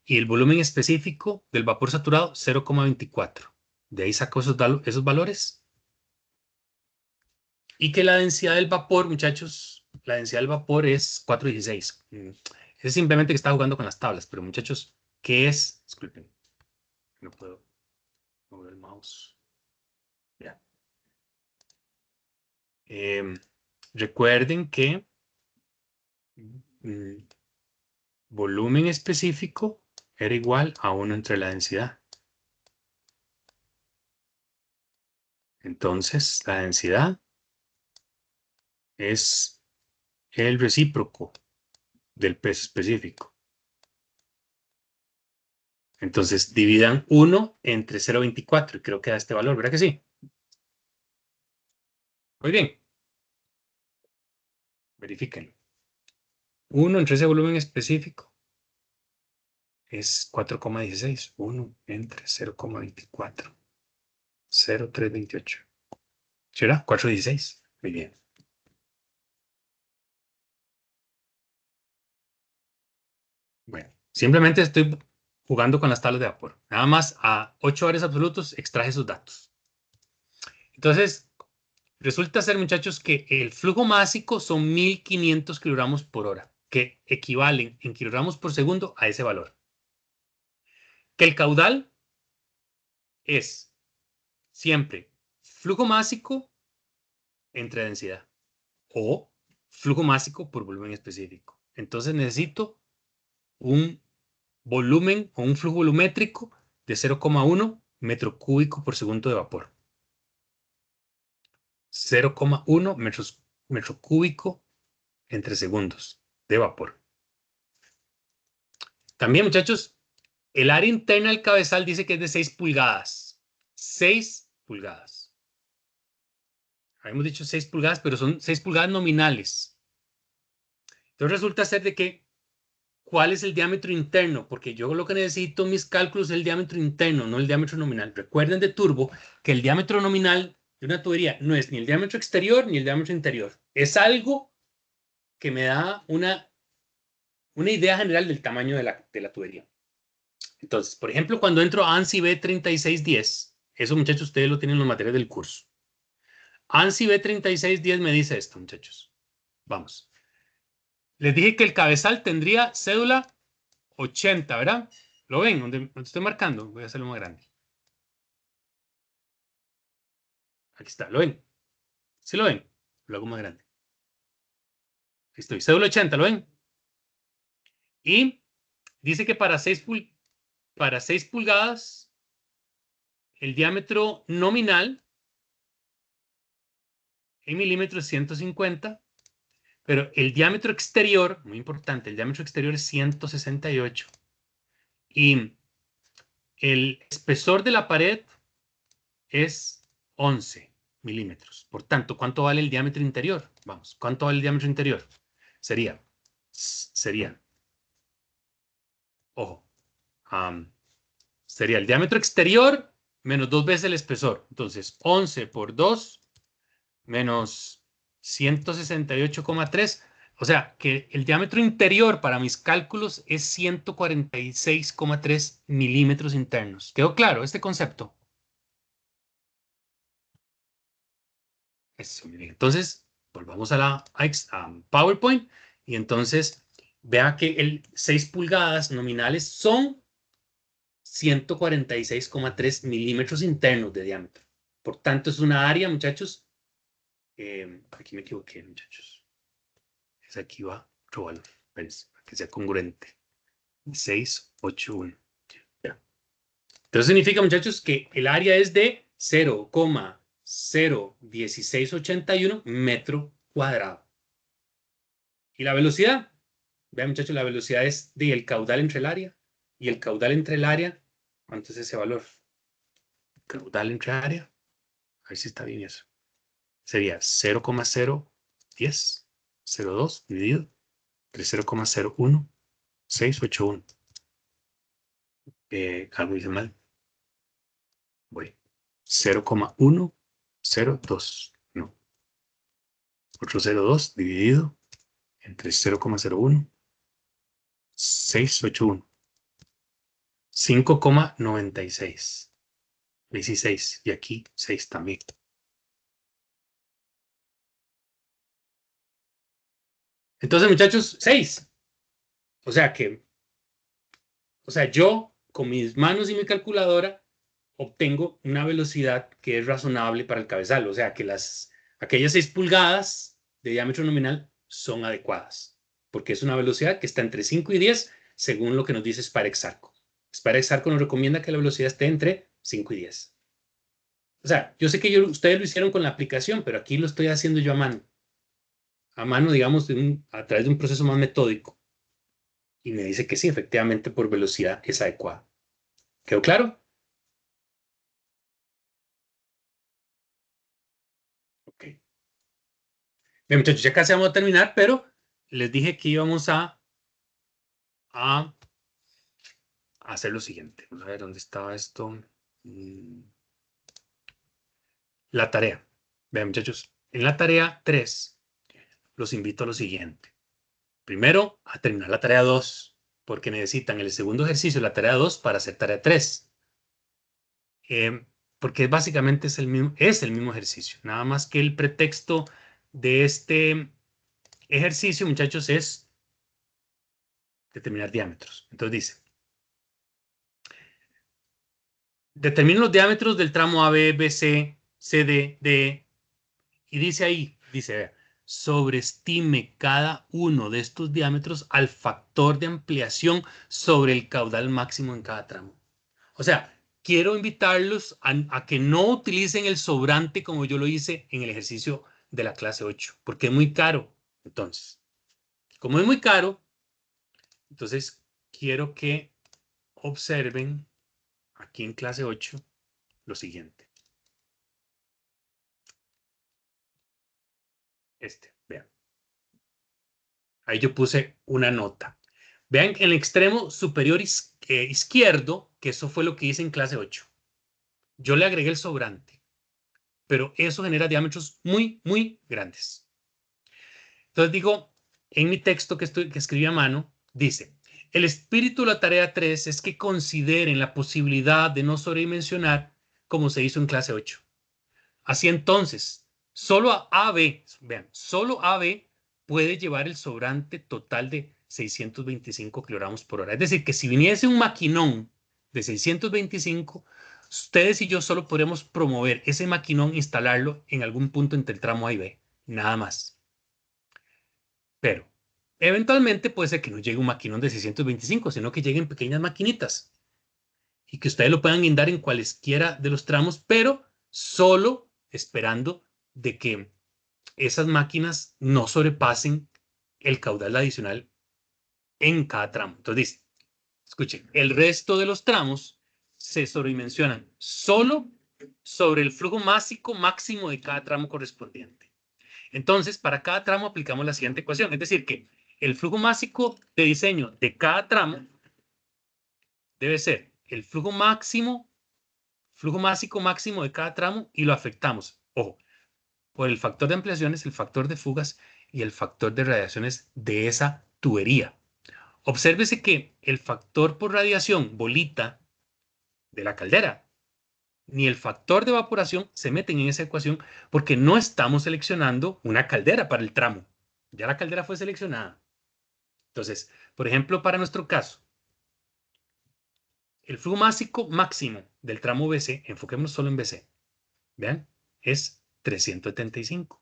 y el volumen específico del vapor saturado 0,24. De ahí saco esos valores. Y que la densidad del vapor, muchachos, la densidad del vapor es 416. Es simplemente que está jugando con las tablas, pero muchachos, ¿qué es? Disculpen, no puedo mover el mouse. Ya. Recuerden que volumen específico era igual a 1 entre la densidad. Entonces, la densidad es el recíproco del peso específico. Entonces, dividan 1 entre 0,24 y creo que da este valor, ¿verdad que sí? Muy bien. Verifíquenlo. 1 entre ese volumen específico es 4,16. 1 entre 0,24. 0,328. ¿Será? 4,16. Muy bien. Bueno, simplemente estoy jugando con las tablas de vapor. Nada más a 8 bares absolutos extraje esos datos. Entonces, resulta ser, muchachos, que el flujo másico son 1500 kilogramos por hora, que equivalen en kilogramos por segundo a ese valor. Que el caudal es siempre flujo másico entre densidad o flujo másico por volumen específico. Entonces necesito un volumen o un flujo volumétrico de 0,1 metro cúbico por segundo de vapor. 0,1 metro cúbico entre segundos de vapor. También, muchachos, el área interna del cabezal dice que es de 6 pulgadas. 6 pulgadas. Habíamos dicho 6 pulgadas, pero son 6 pulgadas nominales. Entonces resulta ser de que, ¿cuál es el diámetro interno? Porque yo lo que necesito en mis cálculos es el diámetro interno, no el diámetro nominal. Recuerden de turbo que el diámetro nominal de una tubería no es ni el diámetro exterior ni el diámetro interior. Es algo que me da una idea general del tamaño de la tubería. Entonces, por ejemplo, cuando entro a ANSI B3610, eso, muchachos, ustedes lo tienen en los materiales del curso. ANSI B3610 me dice esto, muchachos. Vamos. Les dije que el cabezal tendría cédula 80, ¿verdad? ¿Lo ven? ¿Dónde estoy marcando? Voy a hacerlo más grande. Aquí está, ¿lo ven? ¿Sí lo ven? Lo hago más grande. Aquí estoy, cédula 80, ¿lo ven? Y dice que para 6 pulgadas, el diámetro nominal en milímetros es 150, pero el diámetro exterior, muy importante, el diámetro exterior es 168. Y el espesor de la pared es 11 milímetros. Por tanto, ¿cuánto vale el diámetro interior? Vamos, ¿cuánto vale el diámetro interior? Sería, ojo, sería el diámetro exterior menos 2 veces el espesor. Entonces, 11 por 2 menos 168,3. O sea, que el diámetro interior para mis cálculos es 146,3 milímetros internos. ¿Quedó claro este concepto? Eso, muy bien. Entonces, volvamos a PowerPoint. Y entonces, vea que el 6 pulgadas nominales son 146,3 milímetros internos de diámetro. Por tanto, es una área, muchachos. Aquí me equivoqué, muchachos. Aquí va otro valor. Espérense, para que sea congruente. 681. Ya. Entonces significa, muchachos, que el área es de 0,01681 metro cuadrado. ¿Y la velocidad? Vean, muchachos, la velocidad es del caudal entre el área. Y el caudal entre el área, ¿cuánto es ese valor? Caudal entre área. A ver si está bien eso. Sería 0,01002 dividido entre 0,01681. Algo hice mal. Voy. 0,102. No. Otro 0,2 dividido entre 0,01681. 5,96. 16. Y aquí 6 también. Entonces, muchachos, 6. O sea, yo con mis manos y mi calculadora obtengo una velocidad que es razonable para el cabezal. O sea, que aquellas 6 pulgadas de diámetro nominal son adecuadas. Porque es una velocidad que está entre 5 y 10, según lo que nos dice Spar-Exarco. Spar-Exarco nos recomienda que la velocidad esté entre 5 y 10. O sea, yo sé que ustedes lo hicieron con la aplicación, pero aquí lo estoy haciendo yo a mano. A mano, digamos, a través de un proceso más metódico. Y me dice que sí, efectivamente, por velocidad es adecuada. ¿Quedó claro? Ok. Bien, muchachos, ya casi vamos a terminar, pero les dije que íbamos a hacer lo siguiente. Vamos a ver dónde estaba esto. La tarea. Vean, muchachos, en la tarea 3 los invito a lo siguiente. Primero, a terminar la tarea 2, porque necesitan el segundo ejercicio, la tarea 2, para hacer tarea 3. porque básicamente es el mismo ejercicio. Nada más que el pretexto de este ejercicio, muchachos, es determinar diámetros. Entonces dice, determina los diámetros del tramo AB, BC, CD, DE, y dice ahí, dice, vea, sobreestime cada uno de estos diámetros al factor de ampliación sobre el caudal máximo en cada tramo. O sea, quiero invitarlos a que no utilicen el sobrante como yo lo hice en el ejercicio de la clase 8, porque es muy caro. Entonces, como es muy caro, entonces quiero que observen aquí en clase 8 lo siguiente. Vean. Ahí yo puse una nota. Vean en el extremo superior izquierdo, que eso fue lo que hice en clase 8. Yo le agregué el sobrante, pero eso genera diámetros muy, muy grandes. Entonces digo, en mi texto que escribí a mano, dice, el espíritu de la tarea 3 es que consideren la posibilidad de no sobredimensionar como se hizo en clase 8. Así entonces, solo AB, vean, solo AB puede llevar el sobrante total de 625 kilogramos por hora. Es decir, que si viniese un maquinón de 625, ustedes y yo solo podremos promover ese maquinón, instalarlo en algún punto entre el tramo A y B, nada más. Pero eventualmente puede ser que no llegue un maquinón de 625, sino que lleguen pequeñas maquinitas y que ustedes lo puedan guindar en cualesquiera de los tramos, pero solo esperando de que esas máquinas no sobrepasen el caudal adicional en cada tramo. Entonces dice, escuchen, el resto de los tramos se sobredimensionan solo sobre el flujo máximo de cada tramo correspondiente. Entonces, para cada tramo aplicamos la siguiente ecuación, es decir, que el flujo máximo de diseño de cada tramo debe ser el flujo máximo de cada tramo y lo afectamos, ojo, por el factor de ampliaciones, el factor de fugas y el factor de radiaciones de esa tubería. Obsérvese que el factor por radiación, bolita, de la caldera, ni el factor de evaporación se meten en esa ecuación porque no estamos seleccionando una caldera para el tramo. Ya la caldera fue seleccionada. Entonces, por ejemplo, para nuestro caso, el flujo máximo del tramo BC, enfoquémonos solo en BC, vean, es 375.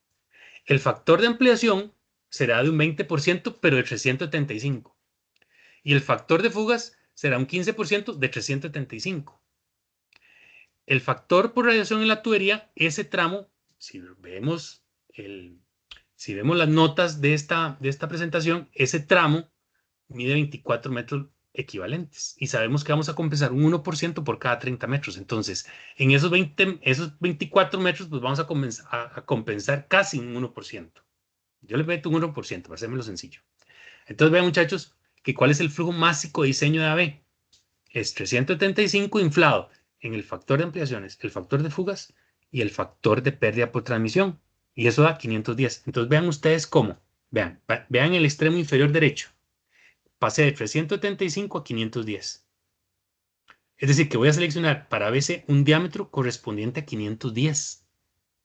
El factor de ampliación será de un 20%, pero de 375. Y el factor de fugas será un 15% de 375. El factor por radiación en la tubería, ese tramo, si vemos las notas de esta presentación, ese tramo mide 24 metros equivalentes y sabemos que vamos a compensar un 1% por cada 30 metros. Entonces, en esos 24 metros, pues vamos a compensar casi un 1%. Yo le meto un 1% para hacérmelo sencillo. Entonces, vean, muchachos, que cuál es el flujo máximo de diseño de AB. Es 375 inflado en el factor de ampliaciones, el factor de fugas y el factor de pérdida por transmisión. Y eso da 510. Entonces, vean ustedes cómo. Vean el extremo inferior derecho. Pasé de 375 a 510. Es decir, que voy a seleccionar para ABC un diámetro correspondiente a 510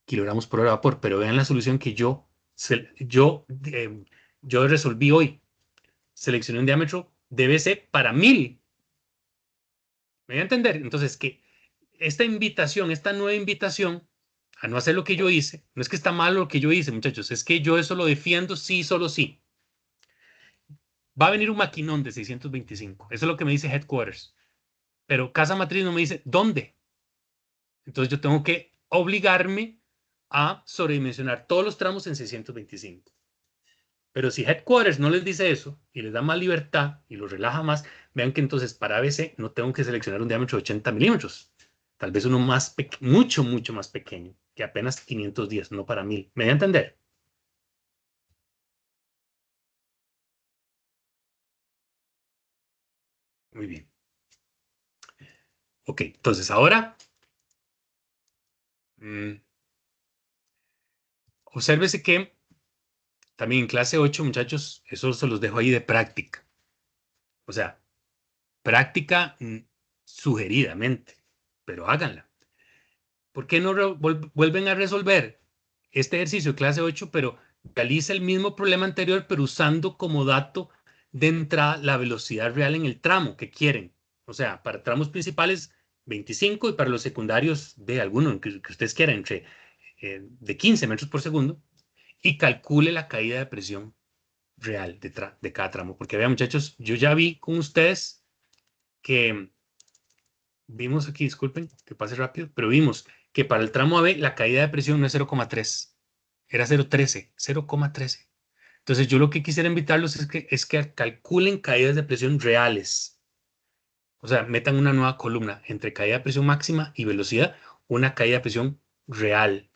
kilogramos por hora de vapor. Pero vean la solución que yo resolví hoy. Seleccioné un diámetro de BC para 1000. ¿Me voy a entender? Entonces, que esta nueva invitación a no hacer lo que yo hice, no es que está mal lo que yo hice, muchachos, es que yo eso lo defiendo sí, solo sí. Va a venir un maquinón de 625. Eso es lo que me dice Headquarters. Pero Casa Matriz no me dice dónde. Entonces yo tengo que obligarme a sobredimensionar todos los tramos en 625. Pero si Headquarters no les dice eso y les da más libertad y los relaja más, vean que entonces para ABC no tengo que seleccionar un diámetro de 80 milímetros. Tal vez uno mucho, mucho más pequeño, que apenas 510, no para 1000. ¿Me voy a entender? Muy bien. Ok, entonces ahora obsérvese que también en clase 8, muchachos, eso se los dejo ahí de práctica. O sea, práctica sugeridamente, pero háganla. ¿por qué no vuelven a resolver este ejercicio de clase 8, pero realiza el mismo problema anterior, pero usando como dato de entrada la velocidad real en el tramo que quieren? O sea, para tramos principales 25 y para los secundarios de alguno que ustedes quieran, entre de 15 metros por segundo, y calcule la caída de presión real de cada tramo. Porque vean, muchachos, yo ya vi con ustedes que vimos aquí, disculpen que pase rápido, pero vimos que para el tramo AB la caída de presión no es 0,3, era 0,13. Entonces yo lo que quisiera invitarlos es que calculen caídas de presión reales. O sea, metan una nueva columna entre caída de presión máxima y velocidad, una caída de presión real.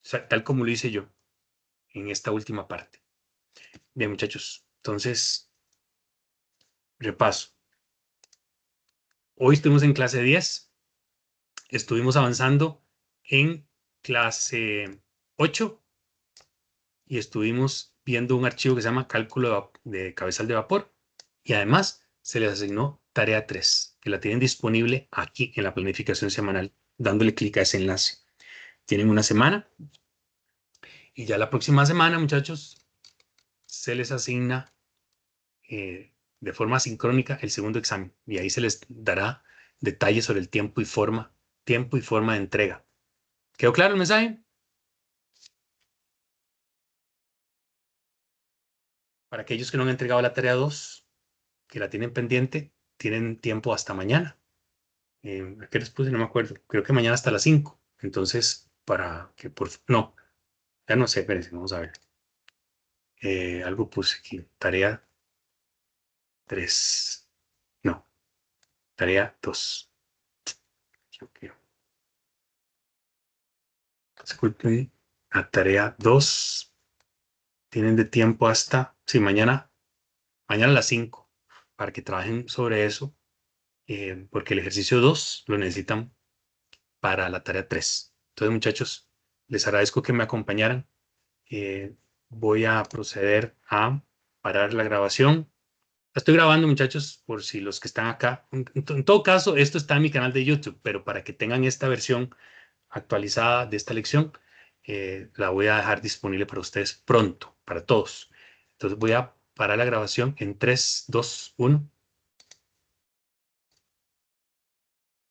O sea, tal como lo hice yo en esta última parte. Bien, muchachos, entonces, repaso. Hoy estuvimos en clase 10, estuvimos avanzando en clase 8 y estuvimos viendo un archivo que se llama cálculo de cabezal de vapor, y además se les asignó tarea 3, que la tienen disponible aquí en la planificación semanal, dándole clic a ese enlace. Tienen una semana y ya la próxima semana, muchachos, se les asigna de forma sincrónica el segundo examen, y ahí se les dará detalles sobre el tiempo y forma de entrega. ¿Quedó claro el mensaje? Para aquellos que no han entregado la tarea 2, que la tienen pendiente, tienen tiempo hasta mañana. ¿Qué les puse? No me acuerdo. Creo que mañana hasta las 5. Entonces, para que no, ya no sé, espérense, vamos a ver. Algo puse aquí. Tarea 3. No, tarea 2. Disculpen. La tarea 2 tienen de tiempo hasta, sí, mañana a las 5, para que trabajen sobre eso, porque el ejercicio 2 lo necesitan para la tarea 3. Entonces, muchachos, les agradezco que me acompañaran. Voy a proceder a parar la grabación. La estoy grabando, muchachos, por si los que están acá. En todo caso, esto está en mi canal de YouTube, pero para que tengan esta versión actualizada de esta lección, la voy a dejar disponible para ustedes pronto, para todos. Entonces voy a parar la grabación en 3, 2, 1.